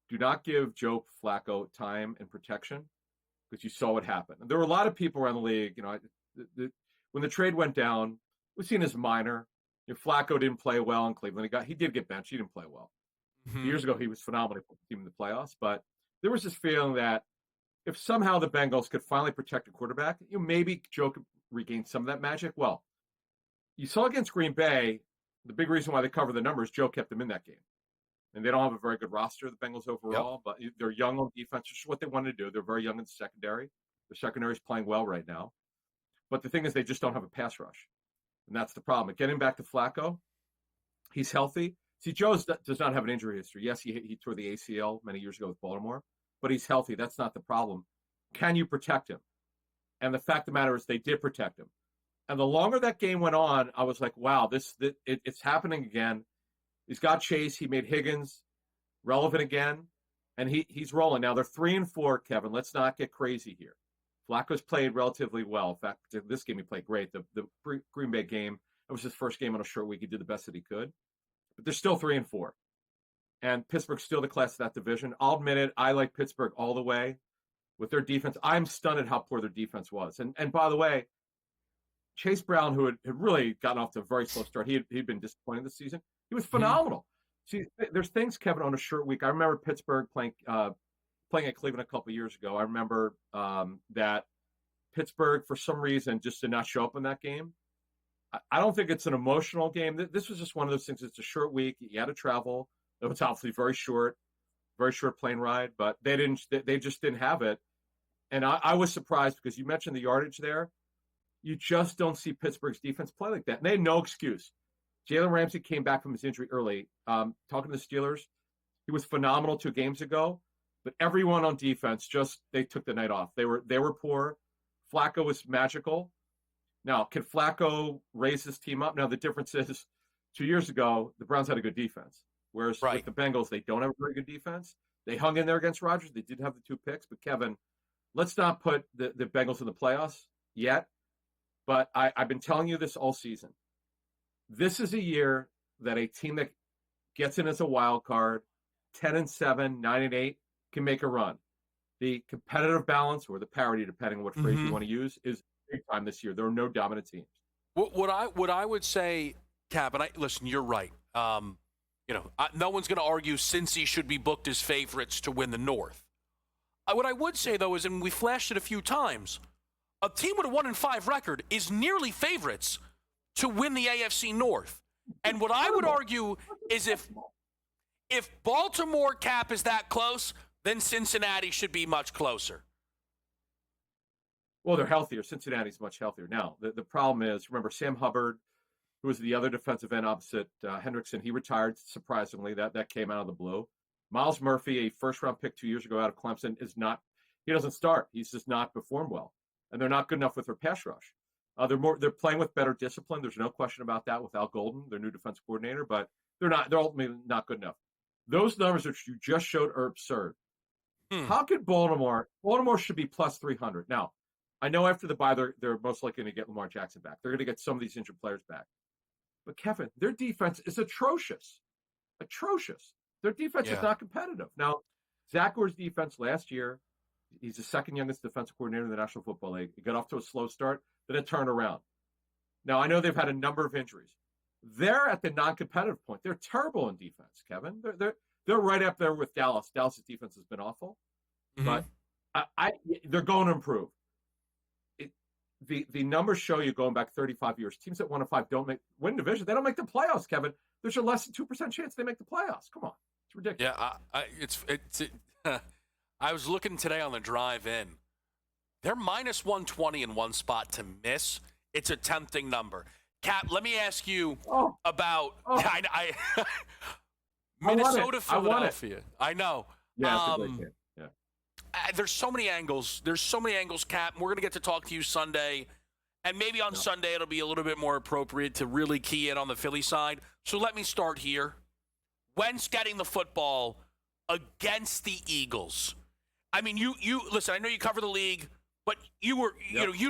do not give Joe Flacco time and protection, because you saw what happened. And there were a lot of people around the league, when the trade went down, it was seen as minor. Flacco didn't play well in Cleveland. He did get benched. He didn't play well. Mm-hmm. Years ago, he was phenomenal for the team in the playoffs. But there was this feeling that if somehow the Bengals could finally protect a quarterback, maybe Joe could regain some of that magic. Well, you saw against Green Bay, the big reason why they covered the numbers, Joe kept them in that game. And they don't have a very good roster, the Bengals overall, but they're young on defense, which is what they want to do. They're very young in the secondary. The secondary is playing well right now. But the thing is, they just don't have a pass rush. And that's the problem. Getting back to Flacco, he's healthy. See, Joe does not have an injury history. Yes, he tore the ACL many years ago with Baltimore, but he's healthy. That's not the problem. Can you protect him? And the fact of the matter is they did protect him. And the longer that game went on, I was like, wow, it's happening again. He's got Chase. He made Higgins relevant again, and he's rolling. Now, they're 3-4, Kevin. Let's not get crazy here. Flacco's played relatively well. In fact, this game he played great. The Green Bay game, it was his first game on a short week. He did the best that he could. But they're still 3-4. And Pittsburgh's still the class of that division. I'll admit it, I like Pittsburgh all the way with their defense. I'm stunned at how poor their defense was. And by the way, Chase Brown, who had really gotten off to a very slow start, he'd been disappointed this season. He was phenomenal. See, there's things, Kevin, on a short week. I remember Pittsburgh playing at Cleveland a couple of years ago. I remember that Pittsburgh, for some reason, just did not show up in that game. I don't think it's an emotional game. This was just one of those things. It's a short week. You had to travel. It was obviously very short plane ride, but they just didn't have it. And I was surprised because you mentioned the yardage there. You just don't see Pittsburgh's defense play like that. And they had no excuse. Jalen Ramsey came back from his injury early. Talking to the Steelers, he was phenomenal 2 games ago. But everyone on defense they took the night off. They were poor. Flacco was magical. Now, can Flacco raise this team up? Now, the difference is 2 years ago, the Browns had a good defense, whereas with the Bengals, they don't have a very good defense. They hung in there against Rodgers. They did have the 2 picks. But, Kevin, let's not put the Bengals in the playoffs yet. But I've been telling you this all season. This is a year that a team that gets in as a wild card, 10-7, 9-8, can make a run. The competitive balance, or the parity, depending on what phrase you want to use, is big time this year. There are no dominant teams. What I would say, Cap, and listen, you're right. No one's going to argue Cincy should be booked as favorites to win the North. What I would say, though, is, and we flashed it a few times, a team with a 1-5 record is nearly favorites to win the AFC North. And what I would argue is if Baltimore, Cap, is that close, then Cincinnati should be much closer. Well, they're healthier. Cincinnati's much healthier. Now, the problem is, remember, Sam Hubbard, who was the other defensive end opposite Hendrickson, he retired, surprisingly. That came out of the blue. Miles Murphy, a first-round pick 2 years ago out of Clemson, he doesn't start. He's just not performed well. And they're not good enough with their pass rush. They're playing with better discipline. There's no question about that with Al Golden, their new defensive coordinator, but they're ultimately not good enough. Those numbers that you just showed are absurd. How could Baltimore should be plus 300. Now, I know after the bye, they're most likely going to get Lamar Jackson back. They're going to get some of these injured players back. But, Kevin, their defense is atrocious. Atrocious. Their defense is not competitive. Now, Zach Orr's defense last year, he's the second youngest defensive coordinator in the National Football League. He got off to a slow start, then it turned around. Now, I know they've had a number of injuries. They're at the non-competitive point. They're terrible in defense, Kevin. They're right up there with Dallas. Dallas's defense has been awful. But they're going to improve. The numbers show you going back 35 years, teams that 1-5 don't win division. They don't make the playoffs, Kevin. There's a less than 2% chance they make the playoffs. Come on. It's ridiculous. Yeah, I was looking today on the drive in. They're minus 120 in one spot to miss. It's a tempting number. Cap, let me ask you about Minnesota, Philadelphia. I know. Yeah, it's a great game. Yeah. There's so many angles. Cap. We're going to get to talk to you Sunday. And maybe on Sunday it'll be a little bit more appropriate to really key in on the Philly side. So let me start here. Wentz getting the football against the Eagles. I mean, you listen, I know you cover the league, but you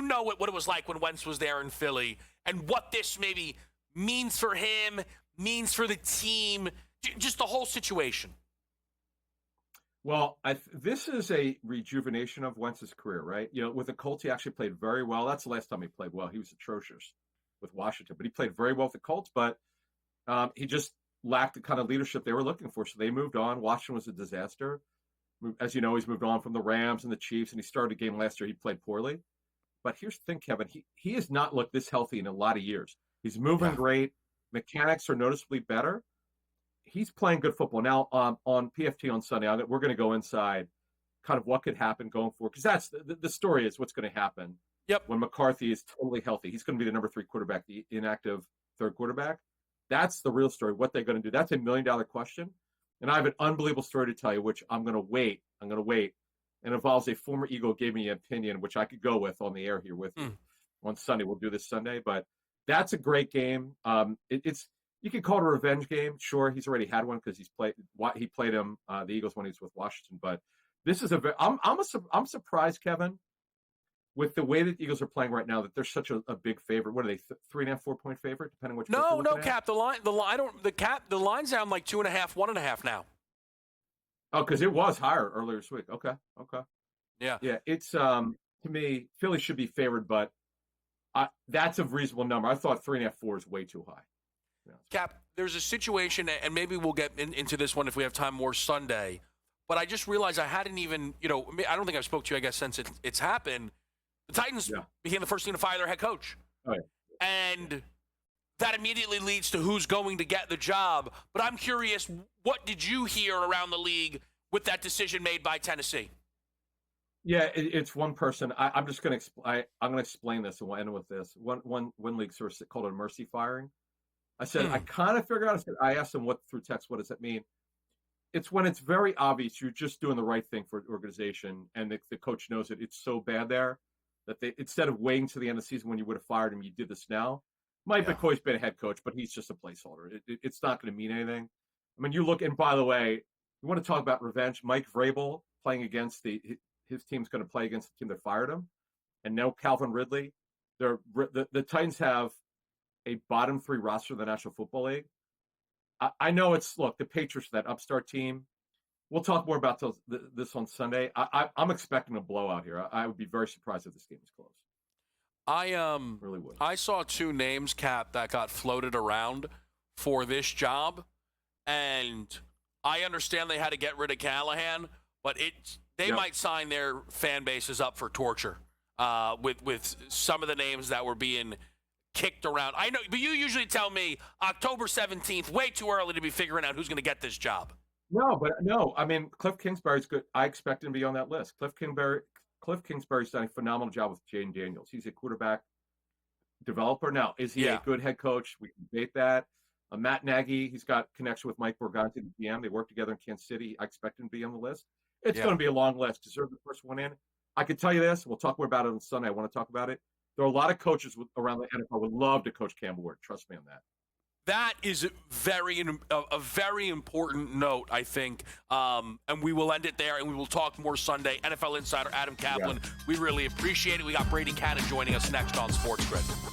know what it was like when Wentz was there in Philly and what this maybe means for him, means for the team, just the whole situation. Well, this is a rejuvenation of Wentz's career, right? With the Colts, he actually played very well. That's the last time he played well. He was atrocious with Washington, but he played very well with the Colts, but he just lacked the kind of leadership they were looking for, so they moved on. Washington was a disaster. As you know, he's moved on from the Rams and the Chiefs, and he started a game last year. He played poorly. But here's the thing, Kevin. He has not looked this healthy in a lot of years. He's moving great. Mechanics are noticeably better. He's playing good football. Now, on PFT on Sunday, we're going to go inside kind of what could happen going forward, because that's the story is what's going to happen when McCarthy is totally healthy. He's going to be the number 3 quarterback, the inactive third quarterback. That's the real story, what they're going to do. That's $1 million question. And I have an unbelievable story to tell you, which I'm going to wait. And involves a former Eagle gave me an opinion, which I could go with on the air here with you on Sunday. We'll do this Sunday. But that's a great game. You could call it a revenge game. Sure, he's already had one because he played him, the Eagles, when he was with Washington. But this is I'm surprised, Kevin, with the way that the Eagles are playing right now, that they're such a big favorite. What are they, 3.5, 4-point favorite, depending on which? No, Cap. The line's down like 2.5, 1.5 now. Oh, because it was higher earlier this week. Okay. Yeah. It's to me, Philly should be favored, but that's a reasonable number. I thought 3.5, 4 is way too high. Yeah. Cap, there's a situation, and maybe we'll get into this one if we have time more Sunday. But I just realized I hadn't even, I don't think I've spoke to you, I guess, since it's happened. The Titans became the first team to fire their head coach. Oh, yeah. And that immediately leads to who's going to get the job. But I'm curious, what did you hear around the league with that decision made by Tennessee? Yeah, it's one person. I'm just going to I'm going to explain this, and we'll end with this. One league source called it a mercy firing. I said, I kind of figured out. I asked him through text, what does that mean? It's when it's very obvious you're just doing the right thing for an organization, and the coach knows it. It's so bad there that they, instead of waiting to the end of the season when you would have fired him, you did this now. Mike McCoy's been a head coach, but he's just a placeholder. It's not going to mean anything. I mean, you look, and by the way, you want to talk about revenge. Mike Vrabel playing against his team's going to play against the team that fired him, and now Calvin Ridley. The Titans have a bottom 3 roster in the National Football League. I know the Patriots, that upstart team. We'll talk more about this on Sunday. I'm expecting a blowout here. I would be very surprised if this game is close. I really would. I saw 2 names, Cap, that got floated around for this job, and I understand they had to get rid of Callahan, but they might sign their fan bases up for torture with some of the names that were being kicked around. I know, but you usually tell me October 17th, way too early to be figuring out who's going to get this job. No. I mean, Cliff Kingsbury's good. I expect him to be on that list. Cliff Kingsbury's done a phenomenal job with Jaden Daniels. He's a quarterback developer. Now, is he a good head coach? We can debate that. Matt Nagy, he's got connection with Mike Borgonzi, the GM. They work together in Kansas City. I expect him to be on the list. It's going to be a long list. Deserve the first one in. I can tell you this. We'll talk more about it on Sunday. I want to talk about it. There are a lot of coaches around the NFL would love to coach Cam Ward. Trust me on that. That is a very important note, I think. And we will end it there, and we will talk more Sunday. NFL insider Adam Kaplan, we really appreciate it. We got Brady Cannon joining us next on SportsGrid.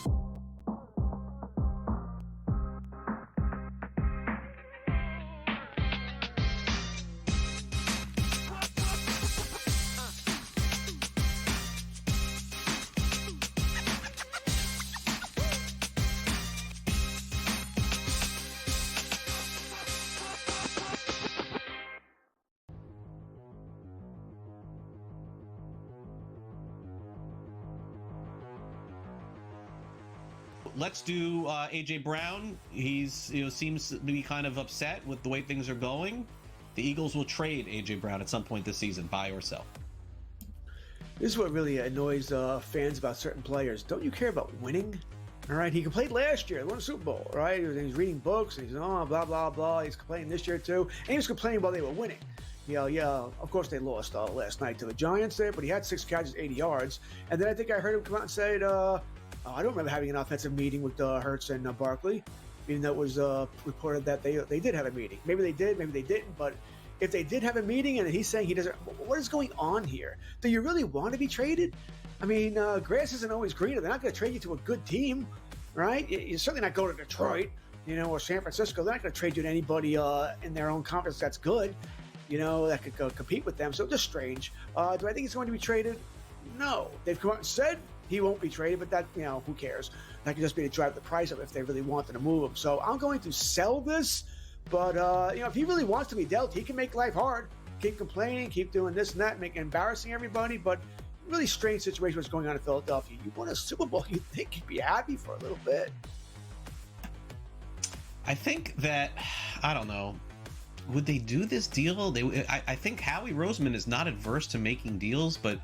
Let's do AJ Brown. He's seems to be kind of upset with the way things are going. The Eagles will trade AJ Brown at some point this season, buy or sell. This is what really annoys fans about certain players. Don't you care about winning? All right, he played last year, won a Super Bowl, right? He's reading books, and he's blah blah blah. He's complaining this year too, and he was complaining while they were winning. Yeah, of course they lost last night to the Giants there, but he had 6 catches, 80 yards, and then I think I heard him come out and say, I don't remember having an offensive meeting with Hurts and Barkley, even though it was reported that they did have a meeting. Maybe they did, maybe they didn't, but if they did have a meeting and he's saying he doesn't, what is going on here? Do you really want to be traded? I mean, grass isn't always greener. They're not going to trade you to a good team, right? You're certainly not going to Detroit, or San Francisco. They're not going to trade you to anybody in their own conference that's good, that could compete with them. So just strange. Do I think he's going to be traded? No. They've come out and said he won't be traded, but that, who cares? That could just be to drive the price up if they really wanted to move him. So I'm going to sell this, but, if he really wants to be dealt, he can make life hard, keep complaining, keep doing this and that, embarrassing everybody, but really strange situation what's going on in Philadelphia. You won a Super Bowl, you'd think you'd be happy for a little bit. I think that, I don't know, would they do this deal? I think Howie Roseman is not adverse to making deals, but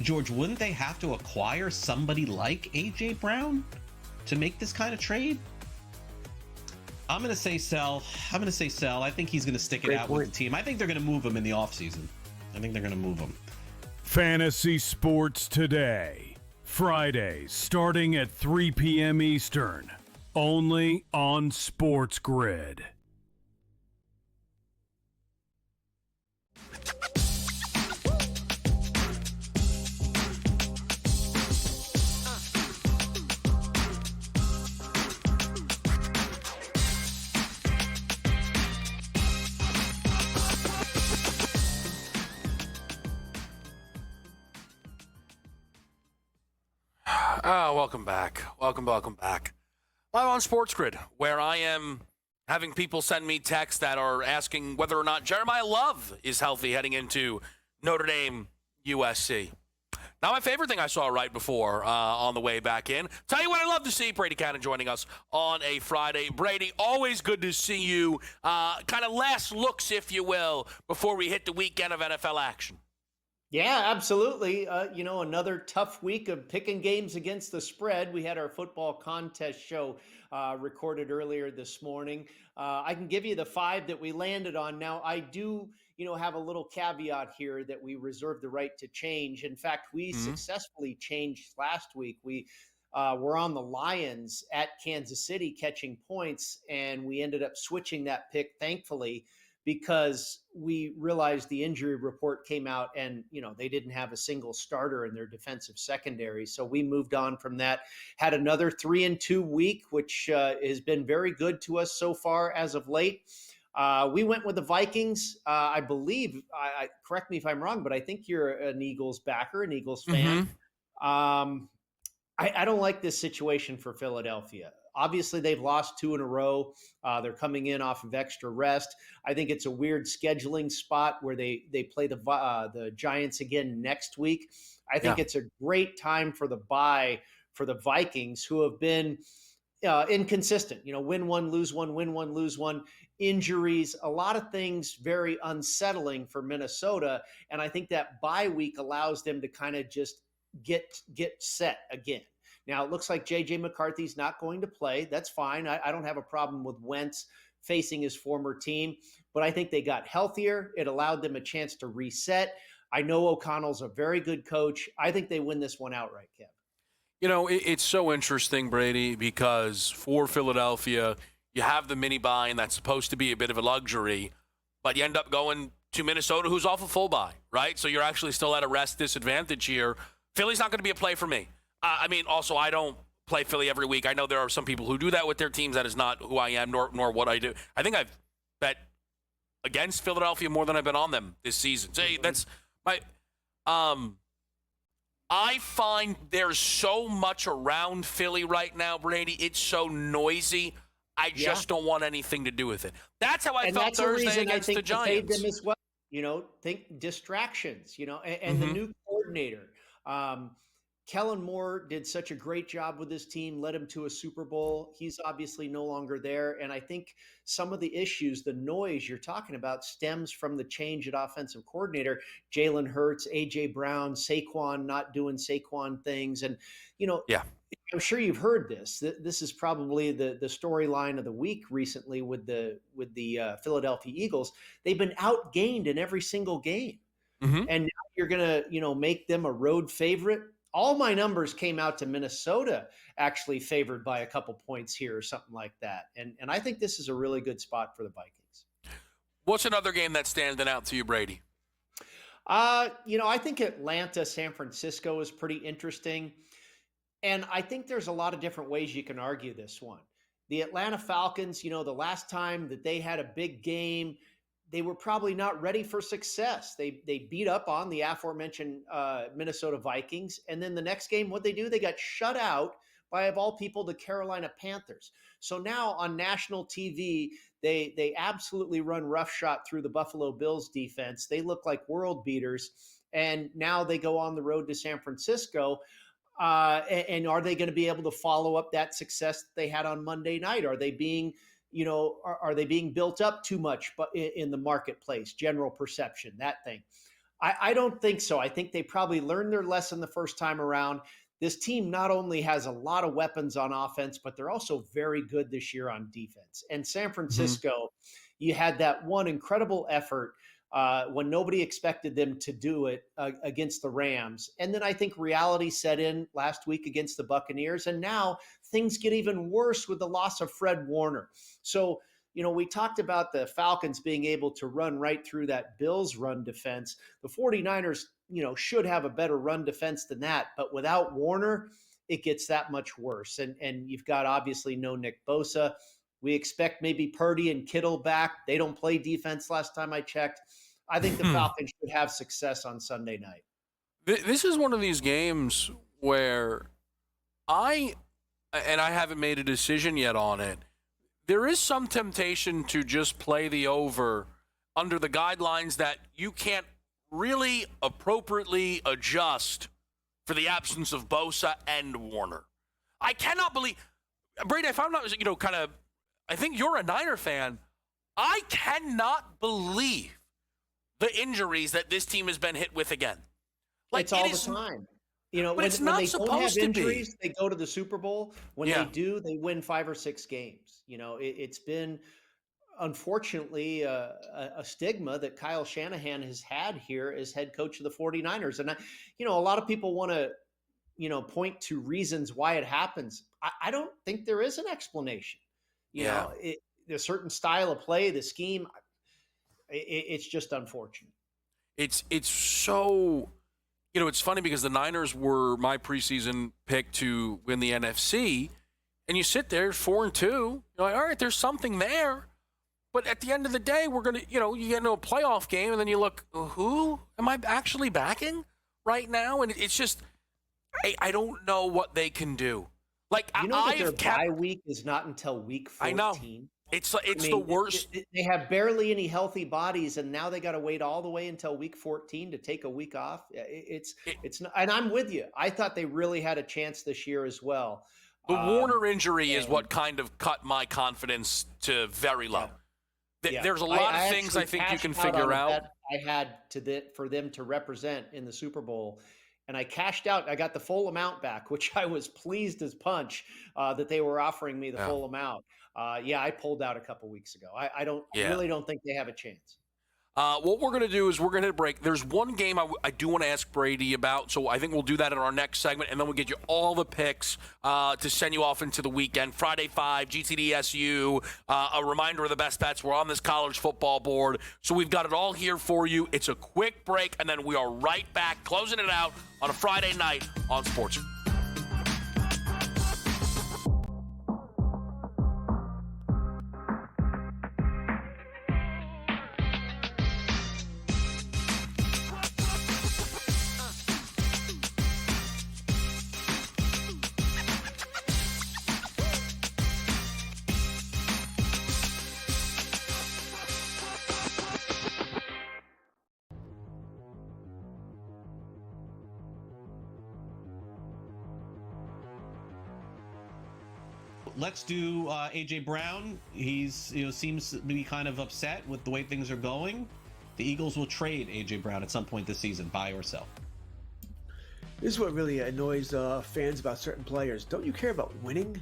George, wouldn't they have to acquire somebody like AJ Brown to make this kind of trade? I'm going to say sell. I think he's going to stick it out with the team. I think they're going to move him in the offseason. I think they're going to move him. Fantasy Sports Today. Fridays starting at 3 p.m. Eastern. Only on SportsGrid. Welcome back. Welcome back. Live on SportsGrid, where I am having people send me texts that are asking whether or not Jeremiah Love is healthy heading into Notre Dame USC. Not my favorite thing I saw right before on the way back in. Tell you what I love to see, Brady Cannon joining us on a Friday. Brady, always good to see you. Kind of last looks, if you will, before we hit the weekend of NFL action. Yeah, absolutely. Another tough week of picking games against the spread. We had our football contest show recorded earlier this morning. I can give you the 5 that we landed on. Now, I do, have a little caveat here that we reserve the right to change. In fact, we successfully changed last week. We were on the Lions at Kansas City catching points, and we ended up switching that pick, thankfully, because we realized the injury report came out and they didn't have a single starter in their defensive secondary, so we moved on from that. Had another 3-2 week, which has been very good to us so far as of late. We went with the Vikings. I believe, correct me if I'm wrong, but I think you're an Eagles backer, an Eagles fan. I don't like this situation for Philadelphia. Obviously, they've lost 2 in a row. They're coming in off of extra rest. I think it's a weird scheduling spot where they play the Giants again next week. I think it's a great time for the bye for the Vikings, who have been inconsistent. Win one, lose one, win one, lose one. Injuries, a lot of things very unsettling for Minnesota. And I think that bye week allows them to kind of just get set again. Now, it looks like J.J. McCarthy's not going to play. That's fine. I don't have a problem with Wentz facing his former team, but I think they got healthier. It allowed them a chance to reset. I know O'Connell's a very good coach. I think they win this one outright, Kev. It's so interesting, Brady, because for Philadelphia, you have the mini bye, and that's supposed to be a bit of a luxury, but you end up going to Minnesota, who's off a full bye, right? So you're actually still at a rest disadvantage here. Philly's not going to be a play for me. Also, I don't play Philly every week. I know there are some people who do that with their teams. That is not who I am, nor what I do. I think I've bet against Philadelphia more than I've been on them this season. So that's my. I find there's so much around Philly right now, Brady. It's so noisy. I just don't want anything to do with it. That's how I felt Thursday against the Giants. Them as well. Think distractions. And the new coordinator. Kellen Moore did such a great job with his team, led him to a Super Bowl. He's obviously no longer there. And I think some of the issues, the noise you're talking about, stems from the change at offensive coordinator. Jalen Hurts, A.J. Brown, Saquon not doing Saquon things. And, I'm sure you've heard this. This is probably the storyline of the week recently with the Philadelphia Eagles. They've been outgained in every single game. And now you're going to, make them a road favorite. All my numbers came out to Minnesota actually favored by a couple points here or something like that. And I think this is a really good spot for the Vikings. What's another game that's standing out to you, Brady? I think Atlanta, San Francisco is pretty interesting. And I think there's a lot of different ways you can argue this one. The Atlanta Falcons, the last time that they had a big game, they were probably not ready for success. They beat up on the aforementioned Minnesota Vikings. And then the next game, what they do, they got shut out by, of all people, the Carolina Panthers. So now on national TV, they absolutely run roughshod through the Buffalo Bills defense. They look like world beaters. And now they go on the road to San Francisco. And are they going to be able to follow up that success that they had on Monday night? Are they being are they being built up too much in the marketplace, general perception, that thing? I don't think so. I think they probably learned their lesson the first time around. This team not only has a lot of weapons on offense, but they're also very good this year on defense. And San Francisco, you had that one incredible effort when nobody expected them to do it against the Rams. And then I think reality set in last week against the Buccaneers. And now things get even worse with the loss of Fred Warner. So, we talked about the Falcons being able to run right through that Bills run defense. The 49ers, should have a better run defense than that. But without Warner, it gets that much worse. And you've got obviously no Nick Bosa. We expect maybe Purdy and Kittle back. They don't play defense last time I checked. I think the Falcons should have success on Sunday night. This is one of these games where I haven't made a decision yet on it. There is some temptation to just play the over under the guidelines that you can't really appropriately adjust for the absence of Bosa and Warner. I cannot believe, Brady, if I'm not, I think you're a Niner fan. I cannot believe the injuries that this team has been hit with again. Like, it's all the time. You know, but it's when not they don't have supposed to be. injuries, they go to the Super Bowl. When Yeah. they do, they win 5 or 6 games. You know, it's been unfortunately a stigma that Kyle Shanahan has had here as head coach of the 49ers. And, you know, a lot of people want to, you know, point to reasons why it happens. I don't think there is an explanation. You know, a certain style of play, the scheme, it's just unfortunate. It's so, you know, it's funny because the Niners were my preseason pick to win the NFC, and you sit there 4-2, you're like, all right, there's something there. But at the end of the day, we're going to, you know, you get into a playoff game, and then you look, who am I actually backing right now? And it's just, I don't know what they can do. Like, you know that their bye week is not until week 14. I know. It's the worst. They have barely any healthy bodies, and now they got to wait all the way until week 14 to take a week off. It's not, and I'm with you. I thought they really had a chance this year as well. The Warner injury is what kind of cut my confidence to very low. There's a lot of things I think you can figure out. I had for them to represent in the Super Bowl. And I cashed out. I got the full amount back, which I was pleased as punch that they were offering me the full amount. I pulled out a couple weeks ago. I really don't think they have a chance. What we're going to do is we're going to hit a break. There's one game I do want to ask Brady about, so I think we'll do that in our next segment, and then we'll get you all the picks to send you off into the weekend. Friday 5, GTDSU, a reminder of the best bets. We're on this college football board, so we've got it all here for you. It's a quick break, and then we are right back, closing it out on a Friday night on Sports. Let's do AJ Brown. He's seems to be kind of upset with the way things are going. The Eagles will trade AJ Brown at some point this season, buy or sell. This is what really annoys fans about certain players. Don't you care about winning?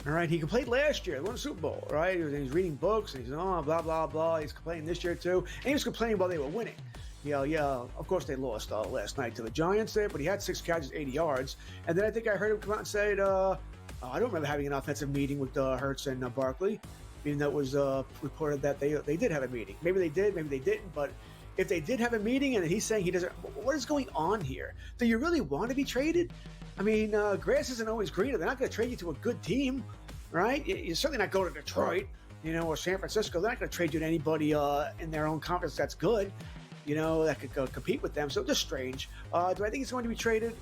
All right, he played last year, won a Super Bowl, right? He's reading books, and he's blah blah blah. He's complaining this year too, and he was complaining while they were winning. Yeah, of course they lost last night to the Giants there, but he had 6 catches, 80 yards, and then I think I heard him come out and say, I don't remember having an offensive meeting with Hurts and Barkley, even though it was reported that they did have a meeting. Maybe they did, maybe they didn't, but if they did have a meeting and he's saying he doesn't, what is going on here? Do you really want to be traded? I mean, grass isn't always greener. They're not going to trade you to a good team, right? You're certainly not going to Detroit, or San Francisco. They're not going to trade you to anybody in their own conference that's good, that could compete with them. So just strange. Do I think he's going to be traded?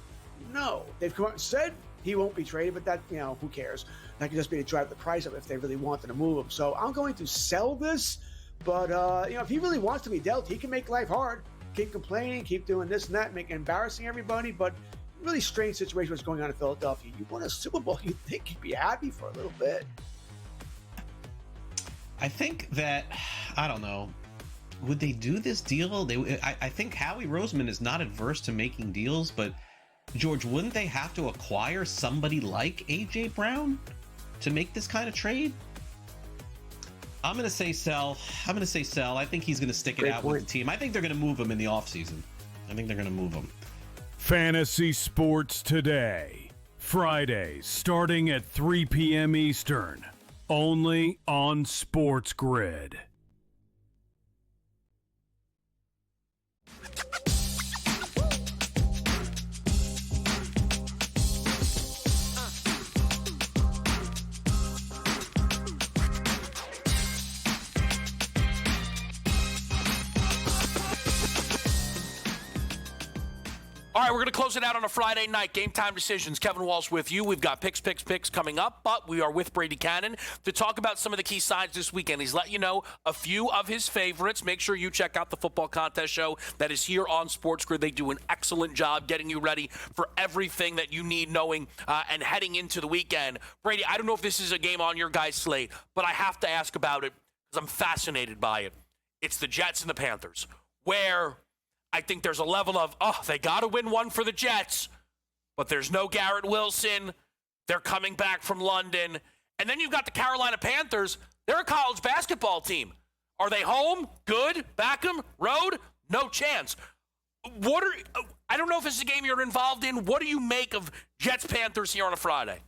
No. They've come out and said he won't be traded, but that, who cares? That could just be to drive the price up if they really wanted to move him. So I'm going to sell this, but, if he really wants to be dealt, he can make life hard, keep complaining, keep doing this and that, embarrassing everybody, but really strange situation what's going on in Philadelphia. You won a Super Bowl, you'd think you'd be happy for a little bit. I think that, I don't know, would they do this deal? I think Howie Roseman is not adverse to making deals, but George, wouldn't they have to acquire somebody like AJ Brown to make this kind of trade? I'm going to say sell. I think he's going to stick it out with the team. I think they're going to move him in the offseason. Fantasy Sports Today. Fridays starting at 3 p.m. Eastern. Only on SportsGrid. All right, we're going to close it out on a Friday night. Game Time Decisions. Kevin Walsh with you. We've got picks coming up, but we are with Brady Cannon to talk about some of the key sides this weekend. He's let you know a few of his favorites. Make sure you check out the Football Contest Show that is here on SportsGrid. They do an excellent job getting you ready for everything that you need knowing and heading into the weekend. Brady, I don't know if this is a game on your guys' slate, but I have to ask about it because I'm fascinated by it. It's the Jets and the Panthers, where I think there's a level of, they got to win one for the Jets, but there's no Garrett Wilson. They're coming back from London. And then you've got the Carolina Panthers. They're a college basketball team. Are they home? Good. Back 'em? Road? No chance. I don't know if it's a game you're involved in. What do you make of Jets-Panthers here on a Friday?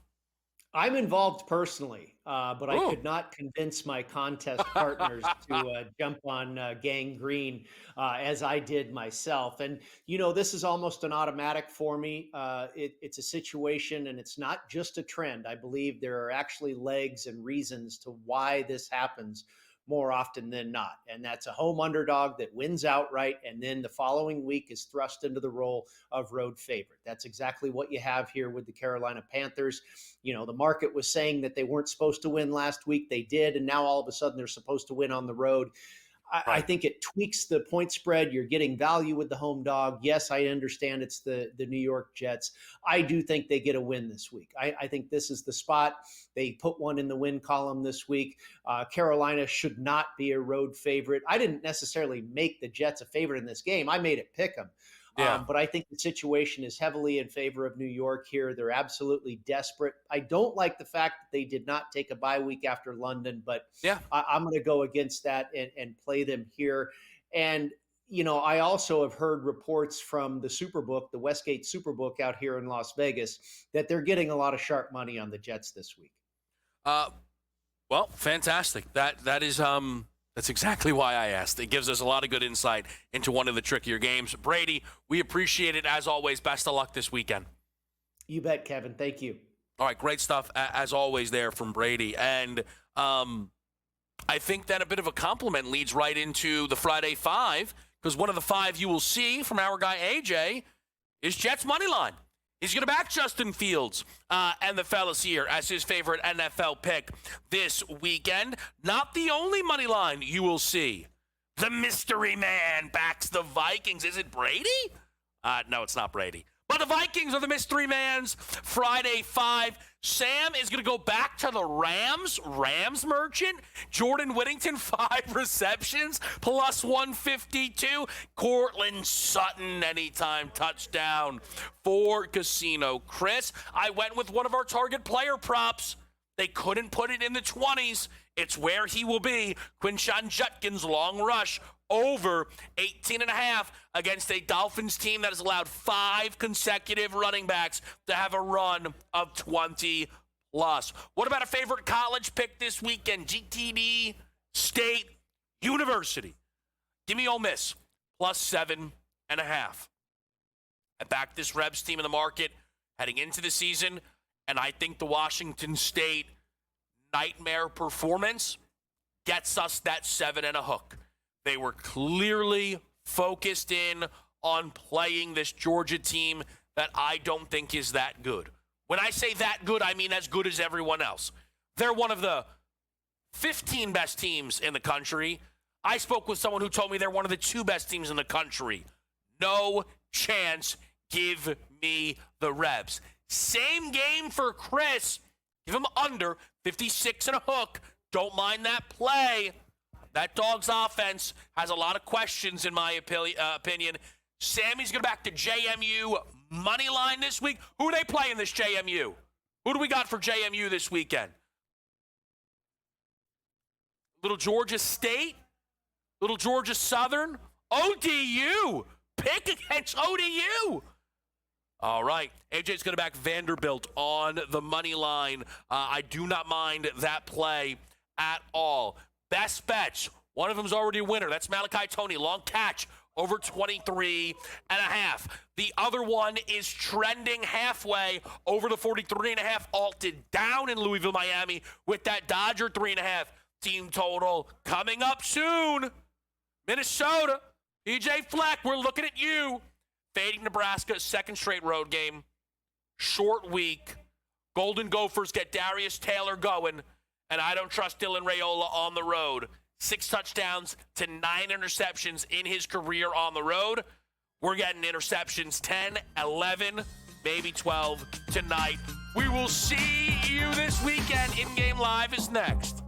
I'm involved personally, but I could not convince my contest partners to jump on Gang Green as I did myself. And, this is almost an automatic for me. It's a situation, and it's not just a trend. I believe there are actually legs and reasons to why this happens more often than not. And that's a home underdog that wins outright, and then the following week is thrust into the role of road favorite. That's exactly what you have here with the Carolina Panthers. The market was saying that they weren't supposed to win last week. They did, and now all of a sudden they're supposed to win on the road. I think it tweaks the point spread. You're getting value with the home dog. Yes, I understand it's the New York Jets. I do think they get a win this week. I think this is the spot. They put one in the win column this week. Carolina should not be a road favorite. I didn't necessarily make the Jets a favorite in this game. I made it pick them. Yeah. But I think the situation is heavily in favor of New York here. They're absolutely desperate. I don't like the fact that they did not take a bye week after London, but yeah, I'm going to go against that and play them here. And, I also have heard reports from the Superbook, the Westgate Superbook out here in Las Vegas, that they're getting a lot of sharp money on the Jets this week. Well, fantastic. That is that's exactly why I asked. It gives us a lot of good insight into one of the trickier games. Brady, we appreciate it as always. Best of luck this weekend. You bet, Kevin. Thank you. All right, great stuff as always there from Brady. And I think that a bit of a compliment leads right into the Friday Five, because one of the five you will see from our guy AJ is Jets money line. He's going to back Justin Fields and the fellas here as his favorite NFL pick this weekend. Not the only money line you will see. The mystery man backs the Vikings. Is it Brady? No, it's not Brady. But the Vikings are the mystery man's Friday Five. Sam is going to go back to the Rams merchant. Jordan Whittington, 5 receptions, plus 152. Cortland Sutton, anytime touchdown for Casino. Chris, I went with one of our target player props. They couldn't put it in the 20s. It's where he will be. Quinshon Judkins, long rush, over 18.5 against a Dolphins team that has allowed 5 consecutive running backs to have a run of 20+. What about a favorite college pick this weekend? GTD State University. Give me Ole Miss, plus 7.5. I backed this Rebs team in the market heading into the season, and I think the Washington State nightmare performance gets us that 7 and a hook. They were clearly focused in on playing this Georgia team that I don't think is that good. When I say that good, I mean as good as everyone else. They're one of the 15 best teams in the country. I spoke with someone who told me they're one of the 2 best teams in the country. No chance. Give me the Rebs. Same game for Chris. Give him under 56 and a hook. Don't mind that play. That Dogs offense has a lot of questions, in my opinion. Sammy's going to back to JMU money line this week. Who are they playing this JMU? Who do we got for JMU this weekend? Little Georgia State? Little Georgia Southern? ODU. Pick against ODU. All right. AJ's going to back Vanderbilt on the money line. I do not mind that play at all. Best bets. One of them's already a winner. That's Malachi Toney. Long catch over 23.5. The other one is trending halfway over the 43.5. Alted down in Louisville, Miami with that Dodger 3.5 team total coming up soon. Minnesota. EJ Fleck, we're looking at you. Fading Nebraska, second straight road game. Short week. Golden Gophers get Darius Taylor going. And I don't trust Dylan Raiola on the road. 6 touchdowns to 9 interceptions in his career on the road. We're getting interceptions 10, 11, maybe 12 tonight. We will see you this weekend. In-game live is next.